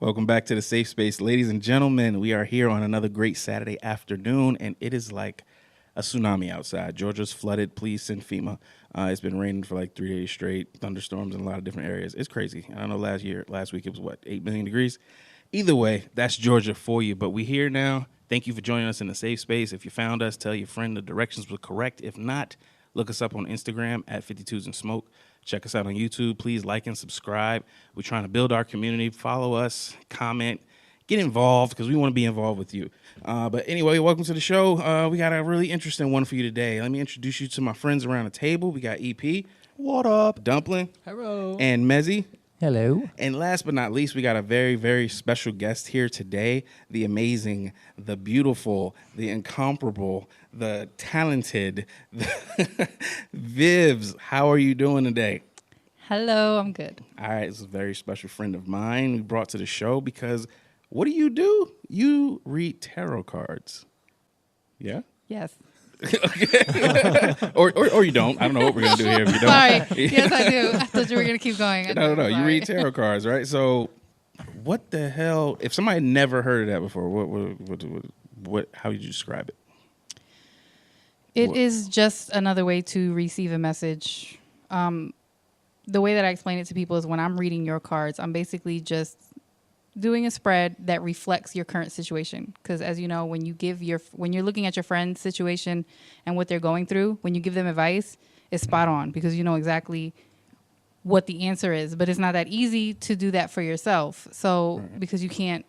Welcome back to the Safe Space. Ladies and gentlemen, we are here on another great Saturday afternoon, and it is like a tsunami outside. Georgia's flooded. Please send FEMA. It's been raining for like 3 days straight, thunderstorms in a lot of different areas. It's crazy. I don't know, last week it was, 8 million degrees? Either way, that's Georgia for you. But we're here now. Thank you for joining us in the Safe Space. If you found us, tell your friend the directions were correct. If not, look us up on Instagram at 52s and Smoke. Check us out on YouTube. Please like and subscribe. We're trying to build our community. Follow us, comment, get involved because we want to be involved with you. But anyway, welcome to the show. We got a really interesting one for you today. Let me introduce you to my friends around the table. We got EP. What up? Dumpling. Hello. And Mezzy. Hello. And last but not least, we got a very, very special guest here today. The amazing, the beautiful, the incomparable, the talented, Vivs. How are you doing today? Hello, I'm good. All right, this is a very special friend of mine we brought to the show because what do? You read tarot cards. Yeah? Yes. or you don't. I don't know what we're going to do here if you don't. Sorry. Yes, I do. I thought you were going to keep going. No. You read tarot cards, right? So what the hell? If somebody never heard of that before, what how would you describe it? It is just another way to receive a message. The way that I explain it to people is when I'm reading your cards, I'm basically just doing a spread that reflects your current situation. Because as you know, when you're looking at your friend's situation and what they're going through, when you give them advice, it's spot on because you know exactly what the answer is. But it's not that easy to do that for yourself. So because you can't,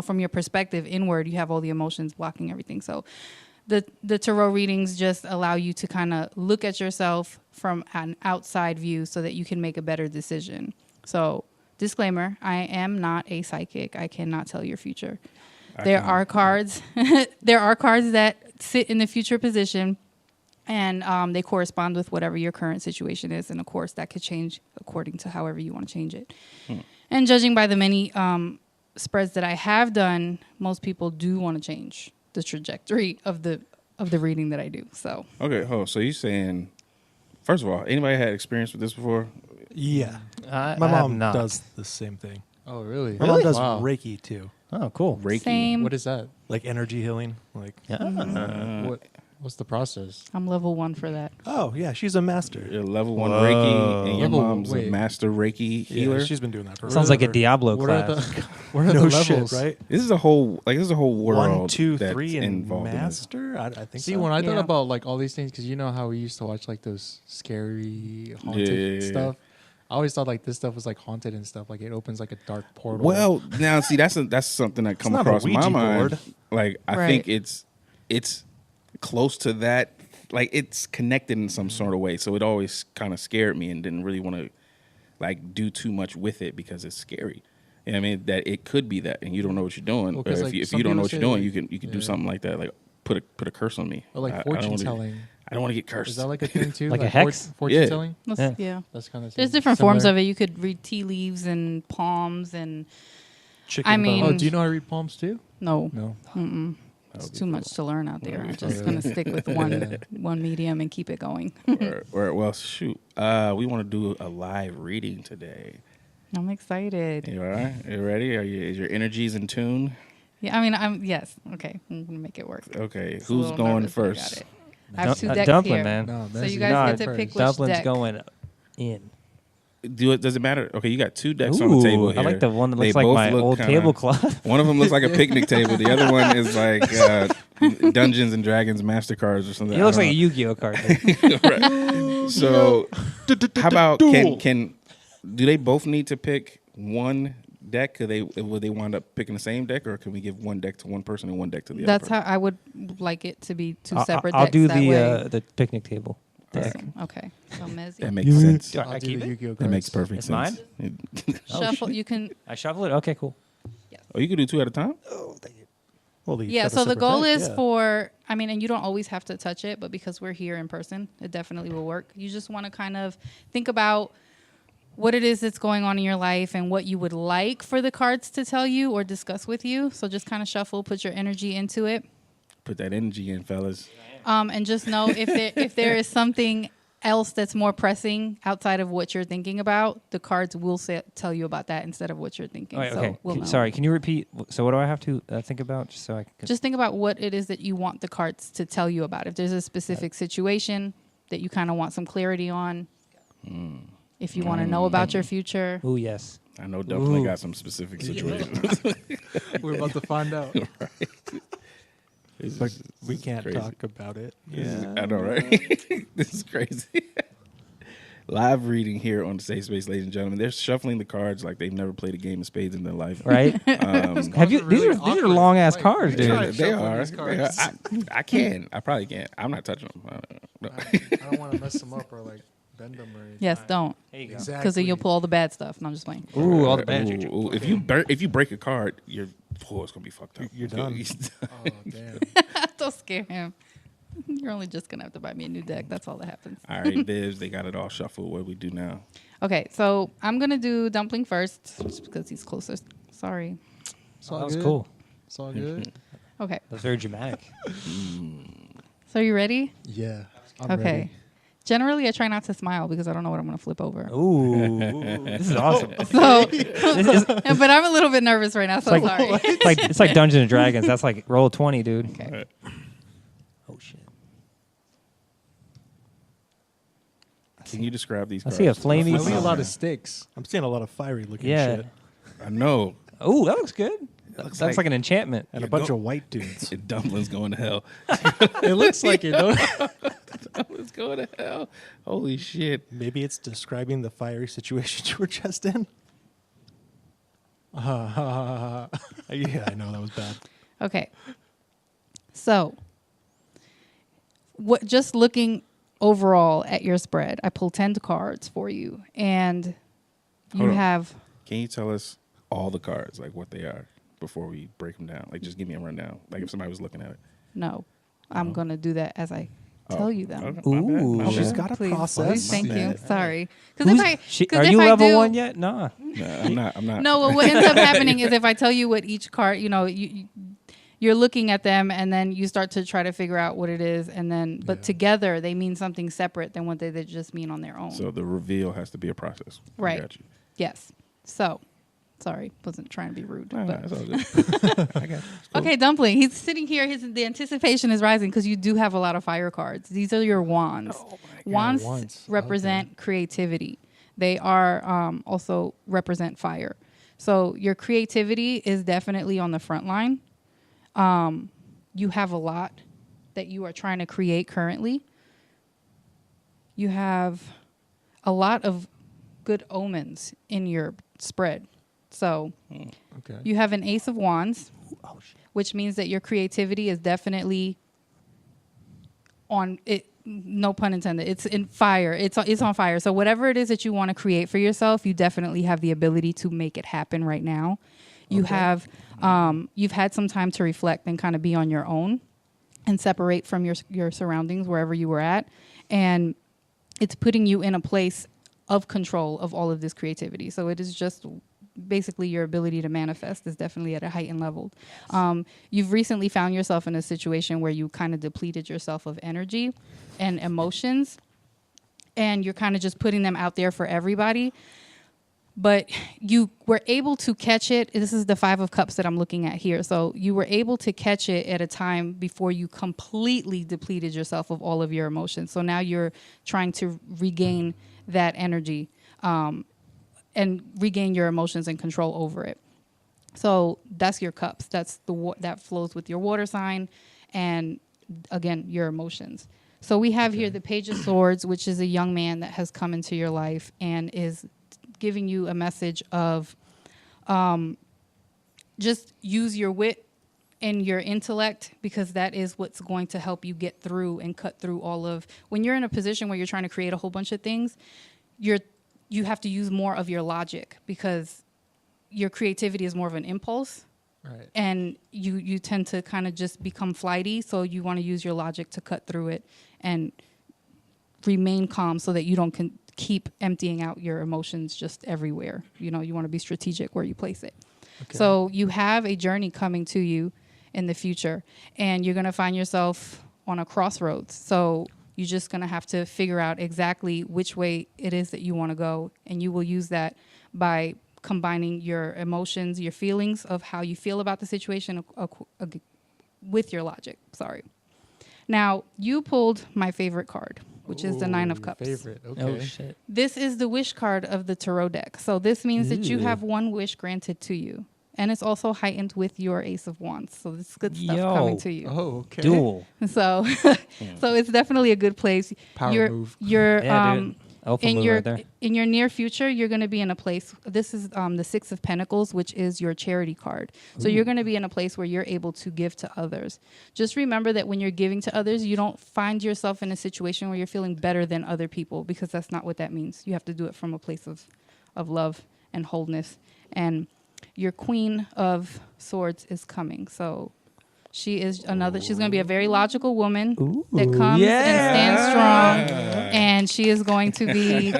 from your perspective inward, you have all the emotions blocking everything. So the tarot readings just allow you to kind of look at yourself from an outside view so that you can make a better decision. So disclaimer, I am not a psychic. I cannot tell your future. There are cards that sit in the future position and they correspond with whatever your current situation is. And of course that could change according to however you want to change it. And judging by the many spreads that I have done, most people do want to change the trajectory of the reading that I do. So okay, so you're saying, first of all, anybody had experience with this before? Yeah. My mom does the same thing. Oh, really? My mom does Wow. Reiki too. Oh, cool. Reiki. same. What is that? Like energy healing. Like What's the process? I'm level 1 for that. oh yeah, she's a master. You're level 1 Reiki, and your mom's a wait. master Reiki healer. Yeah, she's been doing that for Sounds like a forever. Diablo What are class. What are no the shit, levels? right? This is a whole world. 1, 2, that's 3, and involved in this. master. I think. See, so. when I thought Yeah. about like all these things, because you know how we used to watch like those scary haunted Yeah. stuff. I always thought like this stuff was like haunted and stuff. Like it opens like a dark portal. Well, now see that's something that comes not a across my Ouija mind. board. Like I Right. think it's close to that. Like it's connected in some sort of way. So it always kind of scared me and didn't really want to like do too much with it because it's scary. You know what I mean? That it could be that, and you don't know what you're doing. Well, Or 'cause, if like, you some don't know people what you're say, doing, like- you can do yeah. something like that. Like put a curse on me. or like I don't fortune wanna- telling. I don't want to get cursed. Is that like a thing too? Like a hex? Fortune Yeah. telling. Yeah. That's kind of. There's different forms of it. You could read tea leaves and palms and Chicken I mean- bone. Oh, do you know how to read palms too? no. No. Mm-mm. It's too much to learn out there. I'm just going to stick with one medium and keep it going. Well, shoot. We want to do a live reading today. I'm excited. You all right? You ready? Is your energies in tune? Yeah, I mean, yes. Okay, I'm going to make it work. Okay. Just a Who's little going nervous, but I got first? it. I have 2 decks Dumpling, here. man. No, So Messi, you guys get to first. pick which Dumpling's deck. going in. Does it matter? Okay, you got 2 decks on the table here. I like the one that They looks like both my look old kinda- tablecloth. One of them looks like a picnic table. The other one is like Dungeons and Dragons Mastercards or something. He looks I like a don't Yu-Gi-Oh card. know. Right. So, how about can do they both need to pick one deck? Will they wind up picking the same deck, or can we give one deck to one person and one deck to the That's other? how I would like it to be 2 separate I'll decks do that way. the picnic table deck. Awesome. Okay. So Mezzy. That makes sense. Do I I'll do keep the it? Yu-Gi-Oh That makes cards. perfect It's sense. Shuffle. You can. I shuffle it? Okay, cool. Oh, you can do 2 at a time. Well, they each Yeah, have a so the separate goal deck, is yeah. for, I mean, and you don't always have to touch it, but because we're here in person, it definitely will work. You just want to kind of think about what it is that's going on in your life and what you would like for the cards to tell you or discuss with you. So just kind of shuffle, put your energy into it. Put that energy in, fellas. And just know if there is something else that's more pressing outside of what you're thinking about, the cards will tell you about that instead of what you're thinking. Wait, So okay. we'll know. Sorry, can you repeat? So what do I have to think about just so I can... Just think about what it is that you want the cards to tell you about. If there's a specific situation that you kind of want some clarity on, if you want to know about your future. Oh, yes. I know definitely Ooh. got some specific situations. We're about to find out. This But is- we this is can't crazy. talk about it. I know, right? This is crazy. Live reading here on the Safe Space, ladies and gentlemen. They're shuffling the cards like they've never played a game of spades in their life. Right? Have you? These are long ass cards, we dude. tried They shuffling are. these cards. I can. I probably can't. I'm not touching them. No. I don't want to mess them up or like bend them or anything. Yes, don't. There you go. Exactly. Because then you'll pull all the bad stuff. No, I'm just playing. Ooh, all the bad Ooh, juju. ooh. If you break a card, it's gonna be fucked up. You're done. Oh, damn. Don't scare him. You're only just going to have to buy me a new deck. That's all that happens. All right, Biz, they got it all shuffled. What do we do now? Okay, so I'm going to do Dumpling first just because he's closest. Sorry. It's all That was good. cool. It's all good. Okay, That was very dramatic. so are you ready? Yeah. I'm Okay. ready. Generally, I try not to smile because I don't know what I'm going to flip over. Ooh, this is awesome. So, This is- but I'm a little bit nervous right now, so like- sorry. it's like Dungeons and Dragons. That's like roll 20, dude. Okay. Oh shit. Can you describe these I cards? see a flamey. I see a lot of sticks. I'm seeing a lot of fiery looking Yeah. shit. I know. Oh, that looks good. looks That's like an enchantment. And You a bunch go- of white dudes. Dumplings going to hell. It looks like it, don't it? Dumplings going to hell. Holy shit. Maybe it's describing the fiery situation you were just in. Yeah, I know that was bad. Okay. So, just looking overall at your spread, I pulled 10 cards for you, and you Hold on. have Can you tell us all the cards, like what they are, before we break them down? Like, just give me a rundown. Like, if somebody was looking at it. no. I'm going to do that as I tell you them. Okay, my bad. Ooh. My She's bad. got a Please. process. Thank My you. bad. Sorry. Because Are you level 1 yet? Nah. No, I'm not. No, well, what ends up happening is if I tell you what each card, you're looking at them and then you start to try to figure out what it is, and then but together they mean something separate than what they just mean on their own. So the reveal has to be a process. I Right. got you. Yes. So, sorry, wasn't trying to be rude. No, but. it's all good. I got you. It's cool. Okay, Dumpling. He's sitting here. The anticipation is rising because you do have a lot of fire cards. These are your wands. Wands wands. represent creativity. They are also represent fire. So your creativity is definitely on the front line. You have a lot that you are trying to create currently. You have a lot of good omens in your spread. So Okay. you have an Ace of Wands, Oh shit. which means that your creativity is definitely on it. No pun intended. It's in fire. It's on fire. So whatever it is that you want to create for yourself, you definitely have the ability to make it happen right now. You have you've had some time to reflect and kind of be on your own and separate from your surroundings wherever you were at, and it's putting you in a place of control of all of this creativity. So it is just basically your ability to manifest is definitely at a heightened level. You've recently found yourself in a situation where you kind of depleted yourself of energy and emotions, and you're kind of just putting them out there for everybody. But you were able to catch it. This is the 5 of Cups that I'm looking at here. So you were able to catch it at a time before you completely depleted yourself of all of your emotions. So now you're trying to regain that energy and regain your emotions and control over it. So that's your cups. That's that flows with your water sign and, again, your emotions. So we have here the Page of Swords, which is a young man that has come into your life and is giving you a message of just use your wit and your intellect, because that is what's going to help you get through and cut through all of, when you're in a position where you're trying to create a whole bunch of things, you have to use more of your logic, because your creativity is more of an impulse. Right. And you tend to kind of just become flighty, so you want to use your logic to cut through it and remain calm so that you don't keep emptying out your emotions just everywhere. You want to be strategic where you place it. Okay. So you have a journey coming to you in the future, and you're going to find yourself on a crossroads. So You're just going to have to figure out exactly which way it is that you want to go. And you will use that by combining your emotions, your feelings of how you feel about the situation with your logic. Sorry. Now, you pulled my favorite card, which is the Nine of Cups. Favorite. Okay. Oh shit. This is the wish card of the tarot deck. So this means that you have one wish granted to you. And it's also heightened with your Ace of Wands. So this is good stuff coming to you. Oh, okay. Duel. So so it's definitely a good place. Power move. You're Yeah, dude. Alpha in move your right there. in your near future, you're going to be in a place. This is the Six of Pentacles, which is your charity card. So you're going to be in a place where you're able to give to others. Just remember that when you're giving to others, you don't find yourself in a situation where you're feeling better than other people, because that's not what that means. You have to do it from a place of love and wholeness. And your Queen of Swords is coming. So she's going to be a very logical woman that comes and stands strong. And she is going to be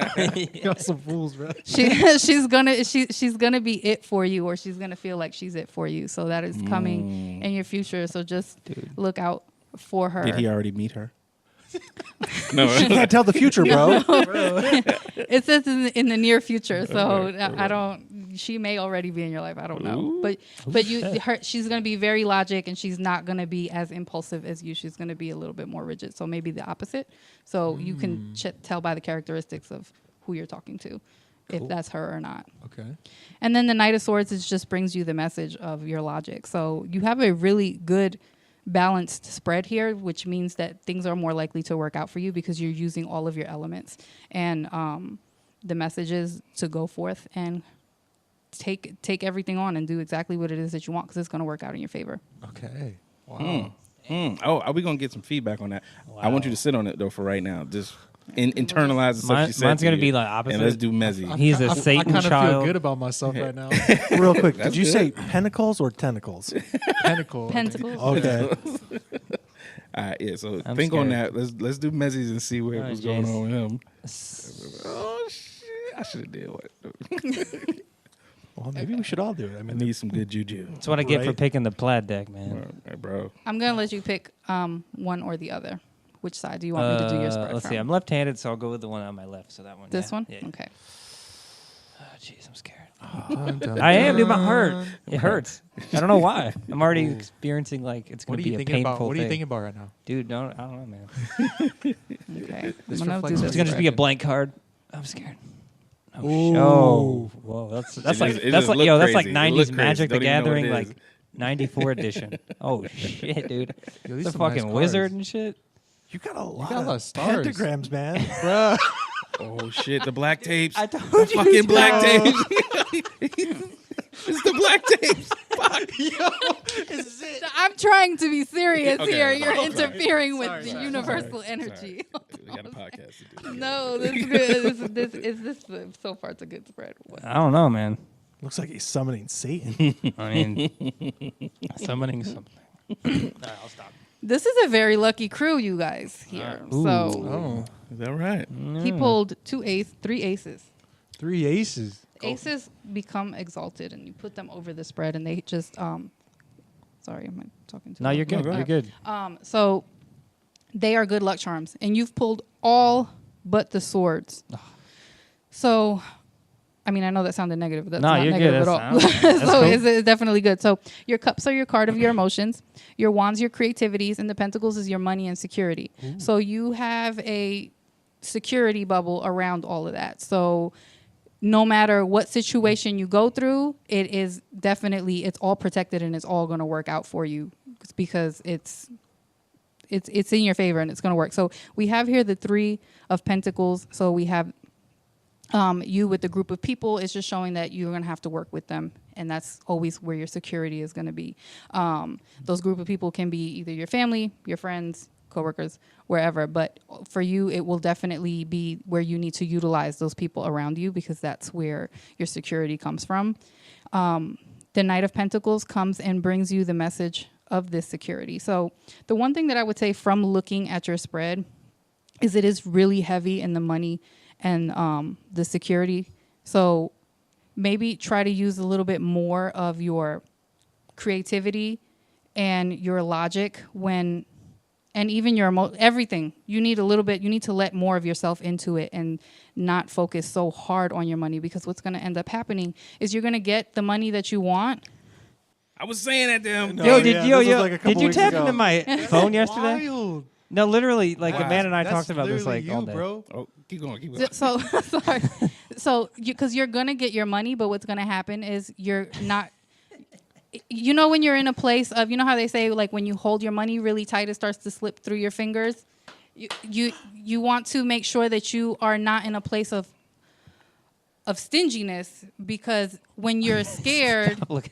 Got some fools, bro. she's gonna be it for you, or she's gonna feel like she's it for you. So that is coming in your future. So just look out for her. Did he already meet her? No. She can't tell the future, bro. It says in the near future, so I don't. She may already be in your life. I don't know, but she's gonna be very logic, and she's not gonna be as impulsive as you. She's gonna be a little bit more rigid. So maybe the opposite. So you can tell by the characteristics of who you're talking to, if that's her or not. Okay. And then the Knight of Swords just brings you the message of your logic. So you have a really good balanced spread here, which means that things are more likely to work out for you because you're using all of your elements. And the message is to go forth and take everything on and do exactly what it is that you want, because it's going to work out in your favor. Okay. Wow. Oh, are we going to get some feedback on that? I want you to sit on it, though, for right now. Just internalize the stuff she said. Mine's going to to be you. like opposite. And let's do Mezzy. He's a Satan I kind of feel child. good about myself right now. Real quick, That's did you good. say pentacles or tentacles? Pentacle. Pentacles. Okay. All right, yeah. So I'm think on scared. that. Let's do Mezzy's and see All right, what's going Jace. on with him. Oh shit! I should have did what? Well, maybe we should all do it. I I mean, need some good juju. That's what I get for Right. picking the plaid deck, man. All right, bro. I'm going to let you pick one or the other. Which side do you want me to do your spread Let's from? see. I'm left-handed, so I'll go with the one on my left. So that one. This yeah. one? Yeah. Okay. Oh, jeez, I'm scared. I am, dude. My heart. It hurts. I don't know why. I'm already experiencing like it's What going are to you be a thinking painful about? What are you thing. thinking about right now? Dude, I don't know, man. Okay. This I'm gonna reflects do on It's this gonna just be a spread. blank card. I'm scared. Oh, Ooh. oh, whoa! That's It like just- it that's just like look yo, that's like crazy. It look '90s crazy. Magic the Don't even know what Gathering, it like is. '94 edition. Oh shit, dude! Yo, these The some nice fucking cards. wizard and shit. you got a lot, got a lot of of stars. pentagrams, man. Bruh. Oh shit! The black tapes. I told The fucking black tapes. It's the black tapes. I'm trying to be serious Okay, here. okay, You're okay. interfering with Sorry, the sorry, universal energy. We got a podcast to do. No, that's good. This so far it's a good spread. What? I don't know, man. Looks like he's summoning Satan. I mean, summoning something. All right, I'll stop. This is a very lucky crew, you guys here. So Oh. Is that right? he pulled three aces. 3 aces. Aces become exalted, and you put them over the spread, and they just Sorry, am I talking to? No, you're good. go You're ahead. good. So they are good luck charms, and you've pulled all but the swords. So, I mean, I know that sounded negative, but that's No, not you're negative good. at all. That's So cool. it's definitely good. So your cups are your card of your emotions, your wands your creativities, and the pentacles is your money and security. So you have a security bubble around all of that. So no matter what situation you go through, it is definitely, it's all protected and it's all going to work out for you because it's in your favor and it's going to work. So we have here the 3 of Pentacles. So we have you with the group of people. It's just showing that you're going to have to work with them. And that's always where your security is going to be. Those group of people can be either your family, your friends, coworkers, wherever. But for you, it will definitely be where you need to utilize those people around you because that's where your security comes from. The Knight of Pentacles comes and brings you the message of this security. So the one thing that I would say from looking at your spread is it is really heavy in the money and the security. So maybe try to use a little bit more of your creativity and your logic when and even your everything. You need a little bit. You need to let more of yourself into it and not focus so hard on your money, because what's going to end up happening is you're going to get the money that you want. I was saying that to him. No, Yo, yeah, this was like a did couple you weeks tap ago. into my phone yesterday? Wild. No, literally, like Wow. Amanda and I That's talked about this literally like all you, day. bro. Oh, keep going. Keep going. So sorry. So because you're going to get your money, but what's going to happen is you're not. You know, when you're in a place of, you know how they say, like, when you hold your money really tight, it starts to slip through your fingers. You want to make sure that you are not in a place of stinginess, because when you're scared, Look,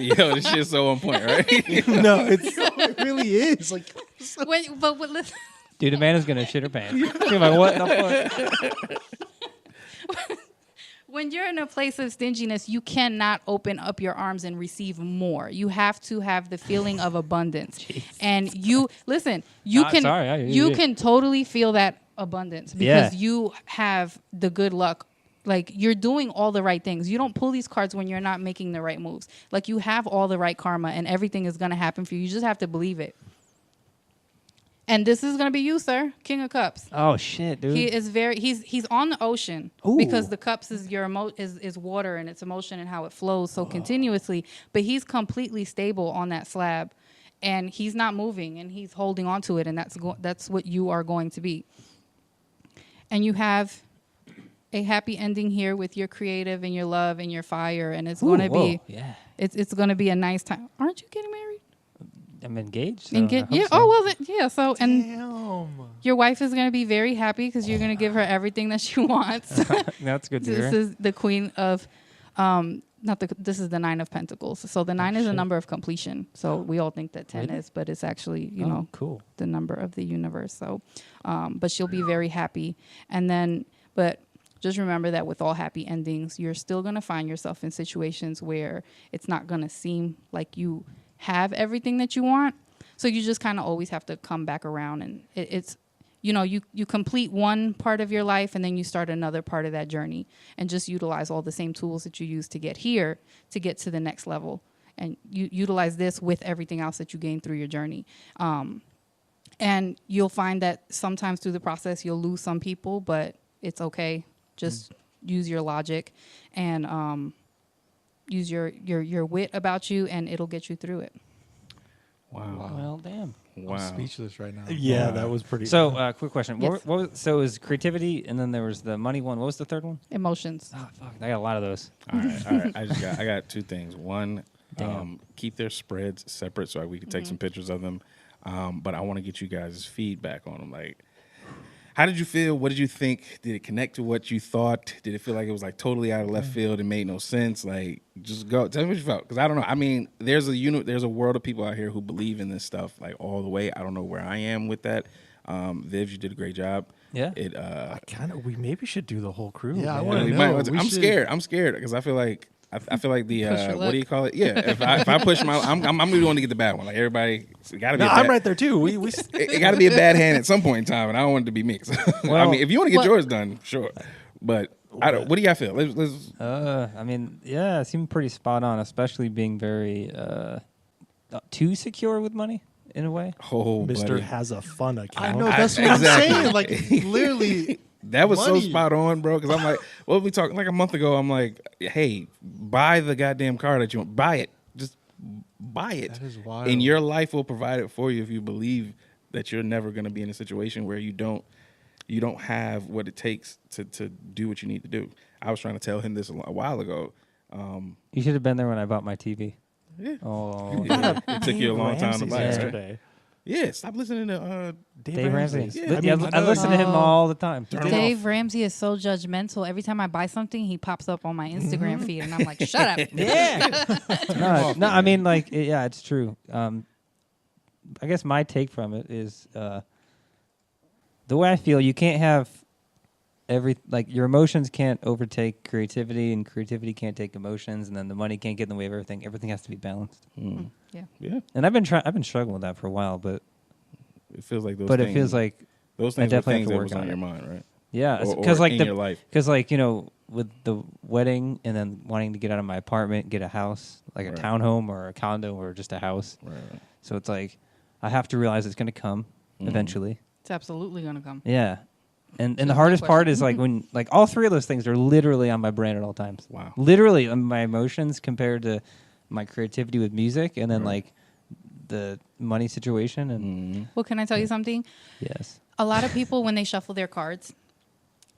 Yo, this shit's so on point, right? No, it really is. Like, listen, dude, Amanda's gonna shit her pants. She's like, what the fuck? when you're in a place of stinginess, you cannot open up your arms and receive more. You have to have the feeling of abundance. And you listen, you can sorry, I hear you you. can totally feel that abundance because you have the good luck. Like, you're doing all the right things. You don't pull these cards when you're not making the right moves. Like, you have all the right karma and everything is going to happen for you. You just have to believe it. And this is going to be you, sir. King of Cups. Oh shit, dude. He is he's on the ocean. Ooh. Because the cups is your is water and it's emotion and how it flows so continuously. But he's completely stable on that slab, and he's not moving, and he's holding on to it, and that's what you are going to be. And you have a happy ending here with your creative and your love and your fire, and it's going to be it's going to be a nice time. Aren't you getting married? I'm engaged. So And I hope yeah. so. Oh well, yeah. So and damn. your wife is going to be very happy because you're going to give her everything that she wants. That's good to This hear. is the queen of, this is the 9 of Pentacles. So the 9 is a shit. number of completion. So we all think that 10 Really? is, but it's actually, you Oh, know, cool. the number of the universe. So, but she'll be very happy. And then, but just remember that with all happy endings, you're still going to find yourself in situations where it's not going to seem like you have everything that you want. So you just kind of always have to come back around, and it's, you know, you complete one part of your life and then you start another part of that journey, and just utilize all the same tools that you use to get here to get to the next level. And you utilize this with everything else that you gain through your journey. And you'll find that sometimes through the process, you'll lose some people, but it's okay. Just use your logic and use your wit about you, and it'll get you through it. Wow. Well, damn. Wow. I'm speechless right now. Yeah, Wow. that was pretty. So, quick question. Yes. What was, so it was creativity, and then there was the money one. What was the third one? Emotions. Oh, fuck. I got a lot of those. All right. I got two things. One, Damn. keep their spreads separate so we can take some pictures of them. But I want to get you guys' feedback on them. Like, how did you feel? What did you think? Did it connect to what you thought? Did it feel like it was like totally out of left field and made no sense? Like, just go. Tell me what you felt, because I don't know. I mean, there's a world of people out here who believe in this stuff like all the way. I don't know where I am with that. Viv, you did a great job. Yeah. It. we maybe should do the whole crew. Yeah, I man. wanna we know. might- We I'm should- scared. I'm scared because I feel like the Push your what luck. do you call it? Yeah. If I push my, I'm gonna be the one to get the bad one. Like, everybody, it gotta be. No, a I'm bad, right there too. We It got to be a bad hand at some point in time, and I don't want it to be me. I Well- mean, if you want to get Well- yours done, sure. But I don't. What do y'all feel? Let's I mean, yeah, it seemed pretty spot on, especially being very too secure with money in a way. oh, Mr. buddy. has a fun account. I know. That's what exactly. I'm saying. Like, literally. That was money. so spot on, bro. Because I'm like, what were we talking like a month ago? I'm like, hey, buy the goddamn car that you want. Buy it. Just buy it. That is wild. And your life will provide it for you if you believe that you're never going to be in a situation where you don't have what it takes to do what you need to do. I was trying to tell him this a while ago. You should have been there when I bought my TV. Yeah. Oh, Yeah, it took you a long time to buy it. Right? yesterday. Yeah, stop listening to Dave Ramsey. Yeah, Yeah, I listen to him Oh. all the time. Turn 'em Dave Ramsey is so judgmental. Every time I buy something, he pops up on my Instagram feed, and I'm like, "Shut up!" Yeah. no, I mean, like, yeah, it's true. I guess my take from it is the way I feel. You can't have your emotions can't overtake creativity, and creativity can't take emotions, and then the money can't get in the way of everything. Everything has to be balanced. Mm. Yeah. Yeah, And I've been struggling with that for a while, but it feels like those. it things, feels like those I things were definitely have things to that work was on on it. your mind, right? yeah, Or because like in your life. with the wedding and then wanting to get out of my apartment, get a house, like a Right. townhome or a condo or just a house. Right. So it's like I have to realize it's going to come eventually. It's absolutely gonna come. Yeah. And So the no hardest part question. is like when like all three of those things are literally on my brain at all times. Wow. Literally my emotions compared to my creativity with music and then like the money situation and Well, can I tell you something? yes. A lot of people, when they shuffle their cards,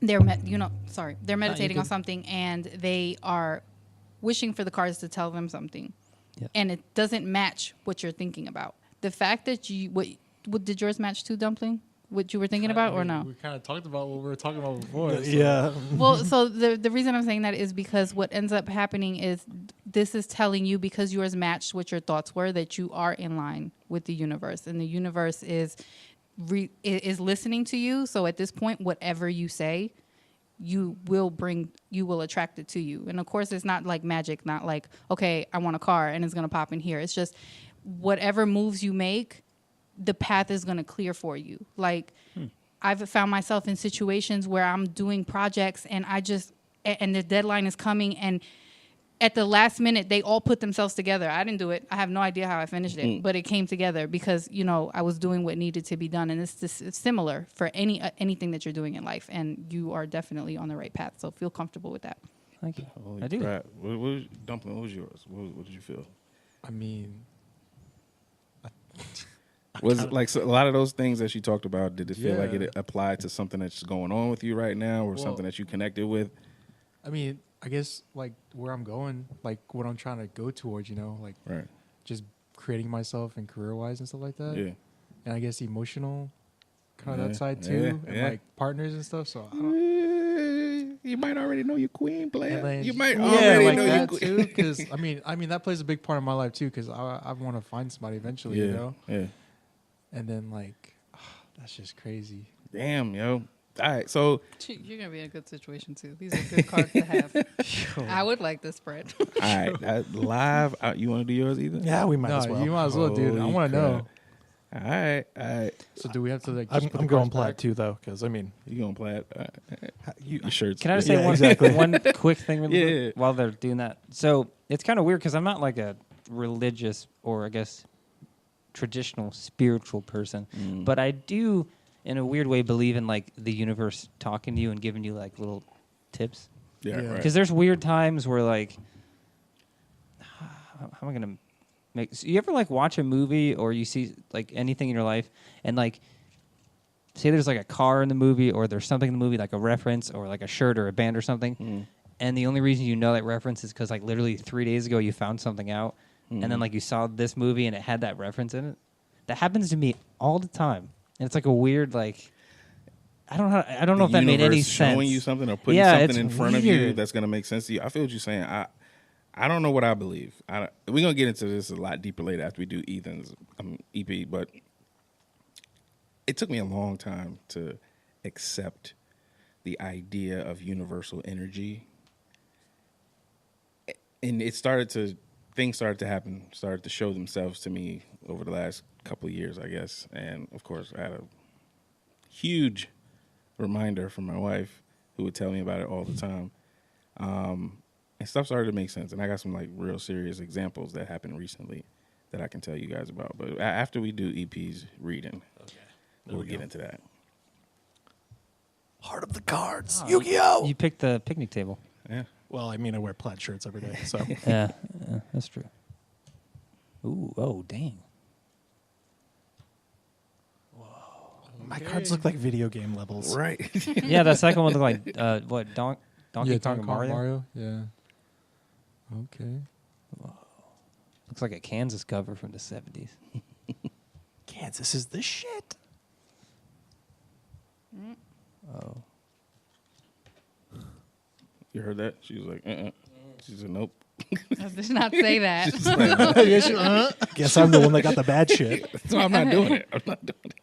they're they're meditating on something and they are wishing for the cards to tell them something, Yeah. and it doesn't match what you're thinking about. The fact that what did yours match to, Dumpling? What you were thinking about, or no? We kind of talked about what we were talking about before. so- Yeah. Well, so the reason I'm saying that is because what ends up happening is this is telling you, because yours matched what your thoughts were, that you are in line with the universe, and the universe is listening to you. So at this point, whatever you say, you will attract it to you. And of course, it's not like magic, not like, okay, I want a car and it's gonna pop in here. It's just whatever moves you make, the path is gonna clear for you. Like I've found myself in situations where I'm doing projects and and the deadline is coming, and at the last minute they all put themselves together. I didn't do it. I have no idea how I finished it, but it came together because I was doing what needed to be done. And it's similar for anything that you're doing in life, and you are definitely on the right path. So feel comfortable with that. Thank you. Holy I do. crap. Dumpling, what was yours? What did you feel? I mean, Was it like a lot of those things that she talked about, did it feel like Yeah. it applied to something that's going on with you right now or Well- something that you connected with? I mean, I guess like where I'm going, like what I'm trying to go towards, like Right. just creating myself and career wise and stuff like that. Yeah. And I guess emotional, kind of Yeah, that side yeah, too, and yeah. like partners and stuff. So I don't. You might already know your queen, player. And then You might yeah, already like know that your too. queen. Because I mean that plays a big part of my life too. Because I want to find somebody eventually, Yeah. And then like, that's just crazy. Damn, yo. All right, so You're gonna be in a good situation too. These are good cards to have. I would like this spread. all right, live. You want to do yours either? Yeah, we might No, as well. you might as well, dude. I Holy want to know. All right. So do we have to like? Just put I'm the going cards plaid back? too, though, because I mean, You gonna play it? All right. you, Your shirts. Can I just Yeah, say one exactly. one quick thing really Yeah. quick while they're doing that? So it's kind of weird because I'm not like a religious or I guess traditional spiritual person, but I do, in a weird way, believe in like the universe talking to you and giving you like little tips. Yeah, Yeah. right. Because there's weird times where like, how am I gonna make? So you ever like watch a movie or you see like anything in your life and like, say there's like a car in the movie or there's something in the movie like a reference or like a shirt or a band or something, and the only reason you know that reference is because like literally 3 days ago you found something out, and then like you saw this movie and it had that reference in it. That happens to me all the time, and it's like a weird like. I don't know if that made any universe sense. showing you something or putting Yeah, something it's in front of you weird. that's gonna make sense to you. I feel what you're saying. I don't know what I believe. We're gonna get into this a lot deeper later after we do Ethan's EP, but it took me a long time to accept the idea of universal energy, and things started to happen, started to show themselves to me over the last couple of years, I guess. And of course, I had a huge reminder from my wife who would tell me about it all the time. And stuff started to make sense. And I got some like real serious examples that happened recently that I can tell you guys about. But after we do EP's reading, we'll get into that. heart of the cards, Yu-Gi-Oh. You picked the picnic table. Yeah. Well, I mean, I wear plaid shirts every day, so Yeah, that's true. Ooh, oh, dang. my cards look like video game levels. Right. Yeah, that second one looked like what? Donkey Kong Yeah, and Donkey Kong Mario. Yeah. Okay. Looks like a Kansas cover from the 70s. Kansas is the shit. Oh, You heard that? She was like, She said, nope. I did not say that. Guess I'm the one that got the bad shit. So I'm not doing it. I'm not doing it.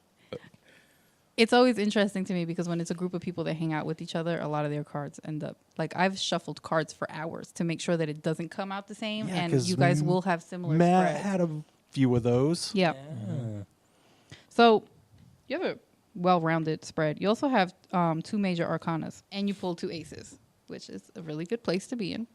It's always interesting to me because when it's a group of people that hang out with each other, a lot of their cards end up like I've shuffled cards for hours to make sure that it doesn't come out the same, Yeah, and 'cause you guys will have similar Matt spreads. had a few of those. Yep. So you have a well-rounded spread. You also have 2 major arcanas, and you pull 2 aces, which is a really good place to be in.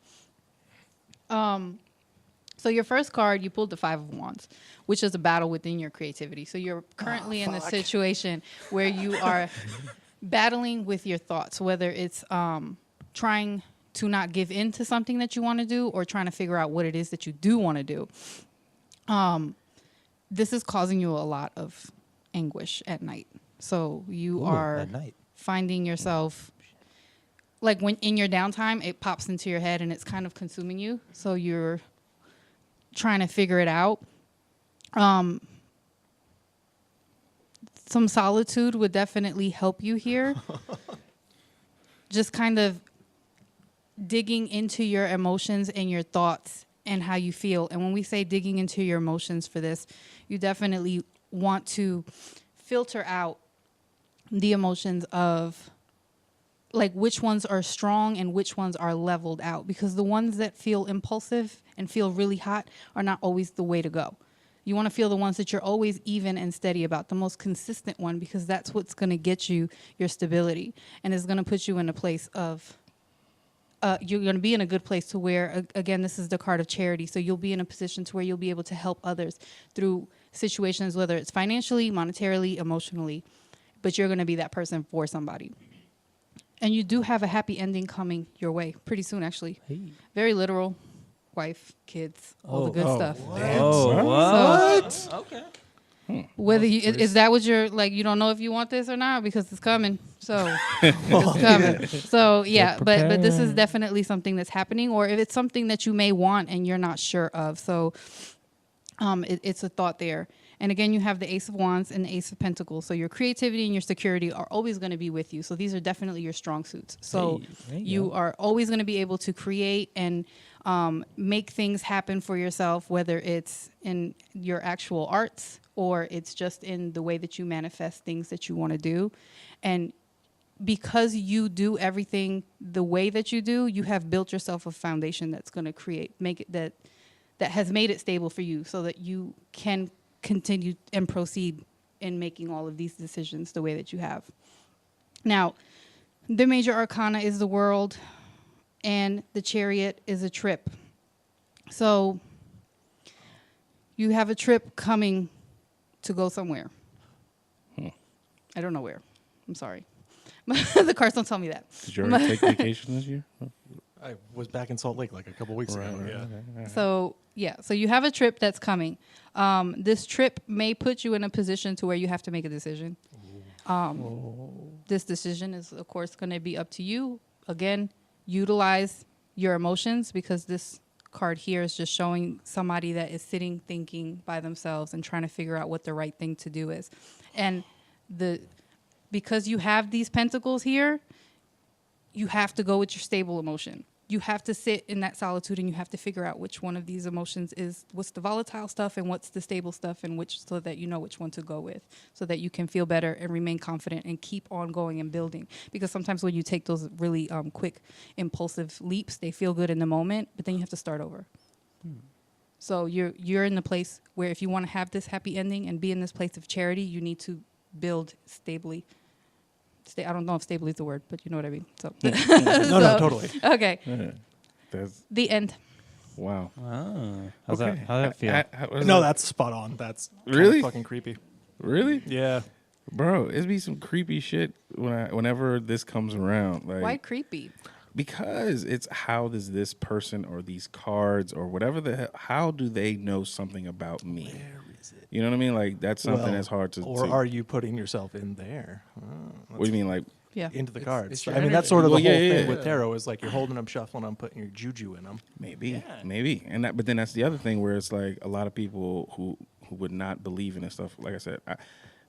So So your first card, you pulled the Five of Wands, which is a battle within your creativity. So you're currently in a situation where you are battling with your thoughts, whether it's trying to not give in to something that you want to do or trying to figure out what it is that you do want to do. This is causing you a lot of anguish at night. So you are at night. finding yourself, like when in your downtime, it pops into your head and it's kind of consuming you. So you're trying to figure it out. Some solitude would definitely help you here. Just kind of digging into your emotions and your thoughts and how you feel. And when we say digging into your emotions for this, you definitely want to filter out the emotions of like which ones are strong and which ones are leveled out, because the ones that feel impulsive and feel really hot are not always the way to go. You want to feel the ones that you're always even and steady about, the most consistent one, because that's what's going to get you your stability and is going to put you in a place of you're going to be in a good place to where, again, this is the card of charity. So you'll be in a position to where you'll be able to help others through situations, whether it's financially, monetarily, emotionally, but you're going to be that person for somebody. And you do have a happy ending coming your way pretty soon, actually. Hey. Very literal. Wife, kids, all the good stuff. What? So, Okay. whether you, is that what you're like, you don't know if you want this or not because it's coming. So it's coming. So yeah, but this is definitely something that's happening, or if it's something that you may want and you're not sure of. So it's a thought there. And again, you have the Ace of Wands and the Ace of Pentacles. So your creativity and your security are always going to be with you. So these are definitely your strong suits. So you are always going to be able to create and make things happen for yourself, whether it's in your actual arts or it's just in the way that you manifest things that you want to do. And because you do everything the way that you do, you have built yourself a foundation that's going to make it that has made it stable for you so that you can continue and proceed in making all of these decisions the way that you have. Now, the major arcana is the World, and the Chariot is a trip. So you have a trip coming to go somewhere. I don't know where. I'm sorry. The cards don't tell me that. Did you already take vacation this year? I was back in Salt Lake like a couple weeks ago. Yeah. So you have a trip that's coming. This trip may put you in a position to where you have to make a decision. This decision is, of course, going to be up to you. Again, utilize your emotions, because this card here is just showing somebody that is sitting, thinking by themselves and trying to figure out what the right thing to do is. And because you have these pentacles here, you have to go with your stable emotion. You have to sit in that solitude and you have to figure out which one of these emotions is what's the volatile stuff and what's the stable stuff, and so that you know which one to go with, so that you can feel better and remain confident and keep on going and building. Because sometimes when you take those really quick, impulsive leaps, they feel good in the moment, but then you have to start over. So you're in the place where if you want to have this happy ending and be in this place of charity, you need to build stably. I don't know if stable is the word, but you know what I mean. So No, totally. Okay. That's, The end. wow. How's Okay. that feel? No, that's spot on. That's kinda Really? fucking creepy. Really? Yeah. Bro, it'd be some creepy shit whenever this comes around. Like, Why creepy? because it's how does this person or these cards or whatever the hell, how do they know something about me? Where is it? You know what I mean? Like, that's something that's hard to. Or are you putting yourself in there? What do you mean, like? Yeah. Into the It's cards. your I mean, that's energy. sort of Well, the whole yeah, thing yeah, with yeah. tarot is like you're holding them, shuffling them, putting your juju in them. Maybe, but then that's the other thing where it's like a lot of people who would not believe in this stuff. Like I said,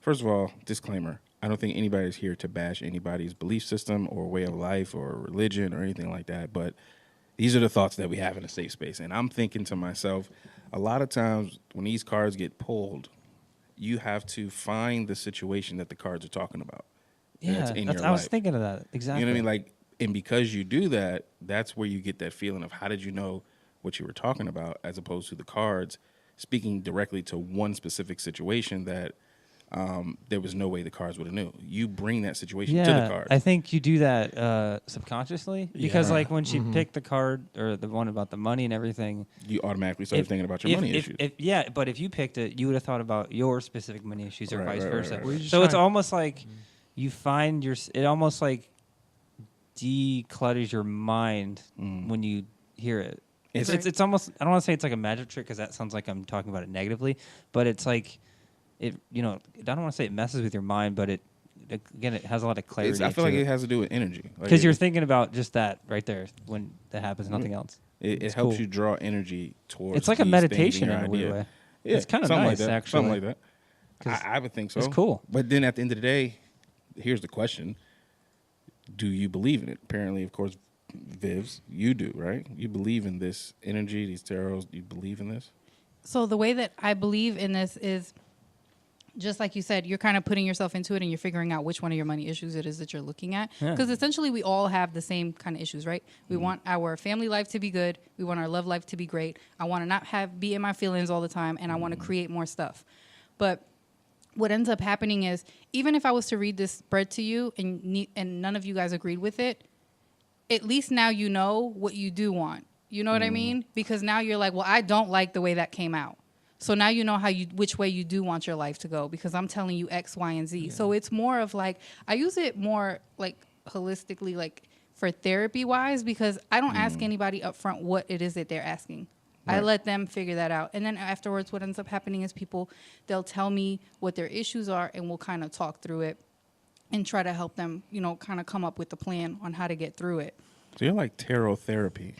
first of all, disclaimer: I don't think anybody's here to bash anybody's belief system or way of life or religion or anything like that. But these are the thoughts that we have in a safe space, and I'm thinking to myself, a lot of times when these cards get pulled, you have to find the situation that the cards are talking about. Yeah, in your I was life. thinking of that. Exactly. You know what I mean? Like, and because you do that, that's where you get that feeling of how did you know what you were talking about, as opposed to the cards speaking directly to one specific situation that there was no way the cards would have knew. You bring that situation Yeah, to the card. I think you do that subconsciously because, Yeah. like, when she picked the card or the one about the money and everything, You automatically started thinking about your money issues. Yeah, but if you picked it, you would have thought about your specific money issues or Right, vice right, versa. right, Well, you just So it's try- almost like you find it almost like declutters your mind when you hear it. It's almost, I don't want to say it's like a magic trick because that sounds like I'm talking about it negatively, but it's like I don't want to say it messes with your mind, but it has a lot of clarity. I feel like it has to do with energy. Because you're thinking about just that right there when that happens, nothing else. It It's helps cool. you draw energy towards. It's like a these things meditation your in a weird idea. way. Yeah, It's kind of something nice, like that. actually. Something like that. 'Cause I would think so. it's cool. But then at the end of the day, here's the question: do you believe in it? Apparently, of course, Vivs, you do, right? You believe in this energy, these tarots. You believe in this? So the way that I believe in this is, just like you said, you're kind of putting yourself into it and you're figuring out which one of your money issues it is that you're looking at. Yeah. Because essentially we all have the same kind of issues, right? We want our family life to be good. We want our love life to be great. I want to not be in my feelings all the time, and I want to create more stuff. But what ends up happening is, even if I was to read this spread to you and none of you guys agreed with it, at least now you know what you do want. You know what I mean? Because now you're like, well, I don't like the way that came out. So now you know which way you do want your life to go, because I'm telling you X, Y, and Z. Yeah. So it's more of like, I use it more like holistically, like for therapy wise, because I don't ask anybody up front what it is that they're asking. Right. I let them figure that out. And then afterwards, what ends up happening is they'll tell me what their issues are, and we'll kind of talk through it and try to help them, kind of come up with a plan on how to get through it. So you're like tarot therapy.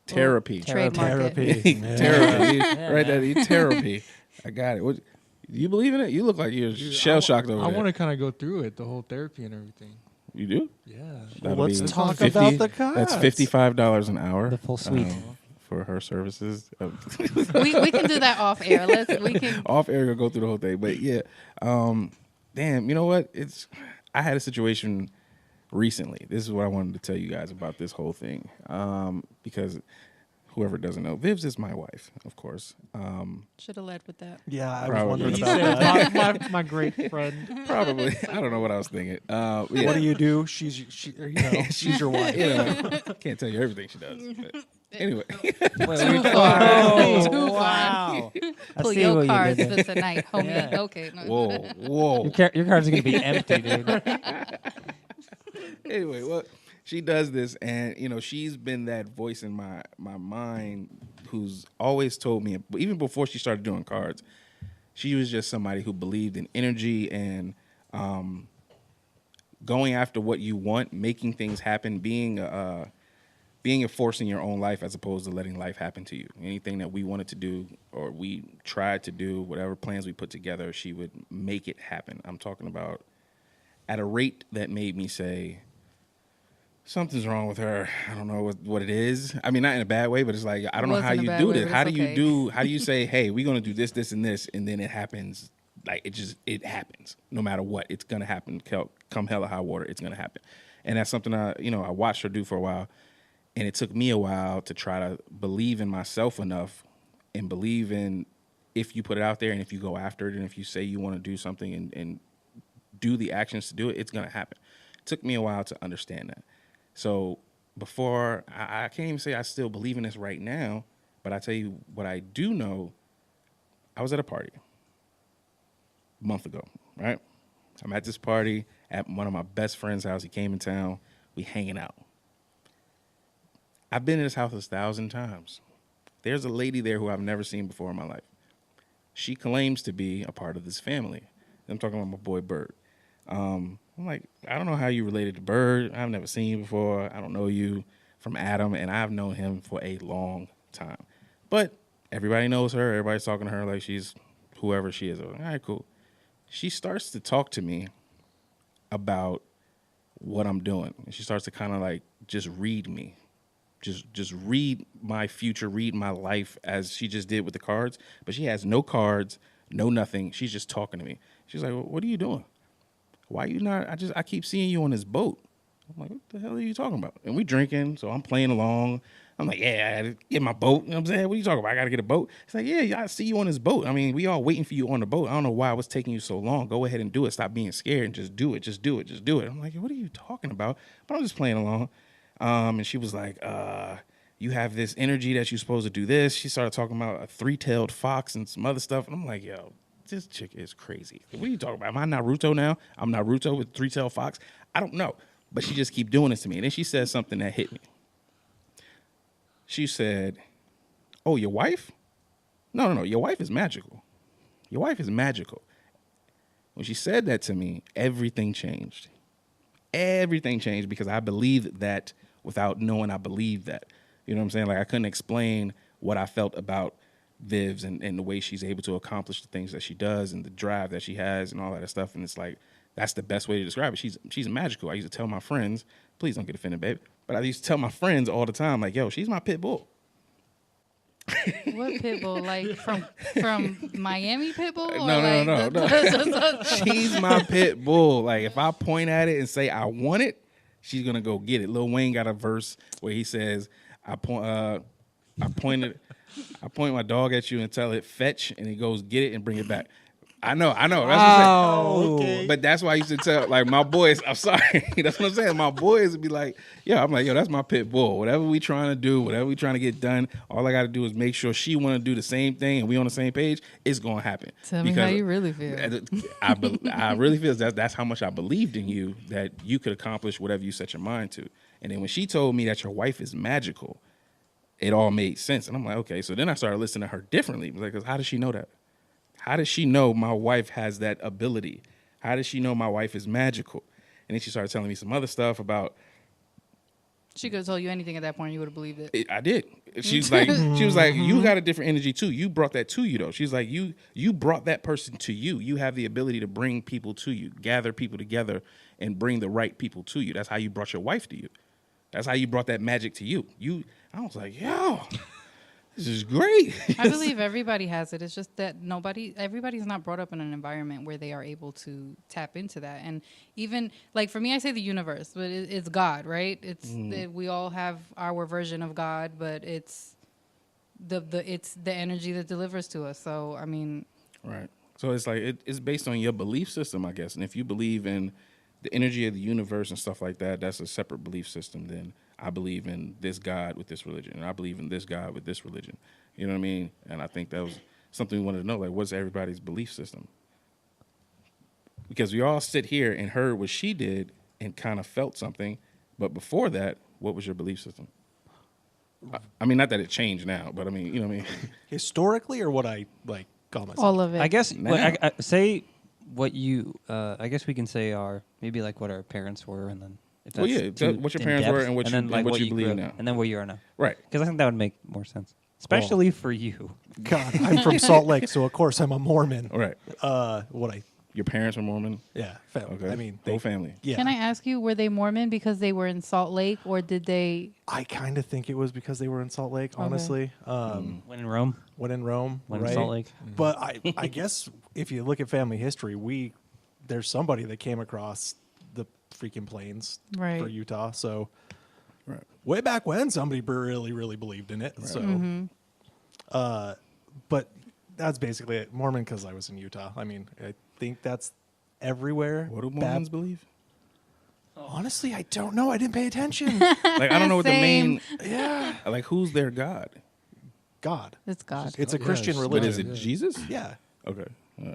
Therapy. Trademark it. Therapy. Right there. Therapy. I got it. What, you believe in it? You look like you're shell shocked over I there. want to kind of go through it, the whole therapy and everything. You do? Yeah. That'll Let's be talk 50 about the cards. That's $55 an hour. The full suite. For her services. we can do that off air. Off air, we'll go through the whole thing. But yeah, damn, you know what? I had a situation recently. This is what I wanted to tell you guys about this whole thing. Because whoever doesn't know, Vivs is my wife, of course. Should have led with that. Yeah, I was Probably. wondering He about said, that. my great friend. Probably. I don't know what I was thinking. Yeah. What do you do? She's your wife. Can't tell you everything she does. But anyway. Too far. Too wow. I Pull see your what you cards did there. for tonight, homie. Yeah. Okay. No. Whoa. Your cards are going to be empty, dude. Anyway, well, she does this, and she's been that voice in my mind who's always told me, even before she started doing cards, she was just somebody who believed in energy and going after what you want, making things happen, being a force in your own life as opposed to letting life happen to you. Anything that we wanted to do or we tried to do, whatever plans we put together, she would make it happen. I'm talking about at a rate that made me say, something's wrong with her. I don't know what it is. I mean, not in a bad way, but it's like, I don't know how you do this. How do you say, hey, we're going to do this, this, and this, and then it happens. Like, it happens. No matter what, it's going to happen. Come hell or high water, it's going to happen. And that's something I watched her do for a while. And it took me a while to try to believe in myself enough and believe in if you put it out there and if you go after it and if you say you want to do something and do the actions to do it, it's going to happen. It took me a while to understand that. So before, I can't even say I still believe in this right now, but I tell you what I do know, I was at a party a month ago, right? I'm at this party at one of my best friend's house. He came in town. We hanging out. I've been in his house 1,000 times. There's a lady there who I've never seen before in my life. She claims to be a part of this family. I'm talking about my boy Bird. I'm like, I don't know how you related to Bird. I've never seen you before. I don't know you from Adam, and I've known him for a long time. But everybody knows her. Everybody's talking to her like she's whoever she is. I'm like, all right, cool. She starts to talk to me about what I'm doing. And she starts to kind of like just read me. Just read my future, read my life as she just did with the cards. But she has no cards, no nothing. She's just talking to me. She's like, well, what are you doing? Why are you not? I keep seeing you on this boat. I'm like, what the hell are you talking about? And we drinking, so I'm playing along. I'm like, yeah, I gotta get my boat. You know what I'm saying? What are you talking about? I got to get a boat. It's like, yeah, I see you on this boat. I mean, we all waiting for you on the boat. I don't know why it was taking you so long. Go ahead and do it. Stop being scared and just do it. Just do it. Just do it. I'm like, what are you talking about? But I'm just playing along. And she was like, you have this energy that you're supposed to do this. She started talking about a three-tailed fox and some other stuff. And I'm like, yo, this chick is crazy. What are you talking about? Am I Naruto now? I'm Naruto with three-tailed fox? I don't know. But she just keep doing this to me. And then she said something that hit me. She said, oh, your wife? No. Your wife is magical. Your wife is magical. When she said that to me, everything changed. Everything changed because I believed that without knowing I believed that. You know what I'm saying? Like, I couldn't explain what I felt about Viv's and the way she's able to accomplish the things that she does and the drive that she has and all that stuff. And it's like, that's the best way to describe it. She's magical. I used to tell my friends, please don't get offended, babe. But I used to tell my friends all the time, like, yo, she's my pit bull. What pit bull? Like from Miami pit bull? Or No. She's my pit bull. Like, if I point at it and say I want it, she's gonna go get it. Lil Wayne got a verse where he says, I point my dog at you and tell it fetch, and it goes get it and bring it back. I know. That's what I'm saying. Okay. But that's why I used to tell, like, my boys, I'm sorry. That's what I'm saying. My boys would be like, I'm like, yo, that's my pit bull. Whatever we trying to do, whatever we trying to get done, all I got to do is make sure she want to do the same thing and we on the same page, it's going to happen. Tell me how you really feel. I really feel that's how much I believed in you, that you could accomplish whatever you set your mind to. And then when she told me that your wife is magical, it all made sense. And I'm like, okay. So then I started listening to her differently. Like, 'cause how does she know that? How does she know my wife has that ability? How does she know my wife is magical? And then she started telling me some other stuff about. She could have told you anything at that point. You would have believed it. I did. She was like, you got a different energy too. You brought that to you though. She's like, you brought that person to you. You have the ability to bring people to you, gather people together, and bring the right people to you. That's how you brought your wife to you. That's how you brought that magic to you. I was like, yo. This is great. I believe everybody has it. It's just that everybody's not brought up in an environment where they are able to tap into that. And even, like, for me, I say the universe, but it's God, right? It's we all have our version of God, but it's it's the energy that delivers to us. So, I mean. Right. So it's like, it's based on your belief system, I guess. And if you believe in the energy of the universe and stuff like that, that's a separate belief system. Then I believe in this God with this religion, and I believe in this God with this religion. You know what I mean? And I think that was something we wanted to know, like, what's everybody's belief system? Because we all sit here and heard what she did and kind of felt something, but before that, what was your belief system? I mean, not that it changed now, but I mean, you know what I mean? Historically, or what I like call myself? All of it. I guess Now. I say what you. I guess we can say maybe like what our parents were, and then. If Well, yeah, too what your in parents depth, were and what you grew believe up- now. and then where you are now. Right. Because I think that would make more sense, especially for you. God, I'm from Salt Lake, so of course I'm a Mormon. All right. Your parents were Mormon? Yeah. Okay. I mean, whole family. Yeah. Can I ask you, were they Mormon because they were in Salt Lake, or did they? I kind of think it was because they were in Salt Lake, honestly. When in Rome, When in Rome, when right? in Salt Lake. But I guess if you look at family history, there's somebody that came across the freaking plains Right. for Utah. So Right. way back when somebody really, really believed in it. So, but that's basically it. Mormon because I was in Utah. I mean, I think that's everywhere. What do Mormons believe? Honestly, I don't know. I didn't pay attention. Like, I don't know what the Same. main, Yeah. like, who's their God? God. It's God. It's a Yeah, Christian it's But religion. is it Jesus? Yeah. Okay.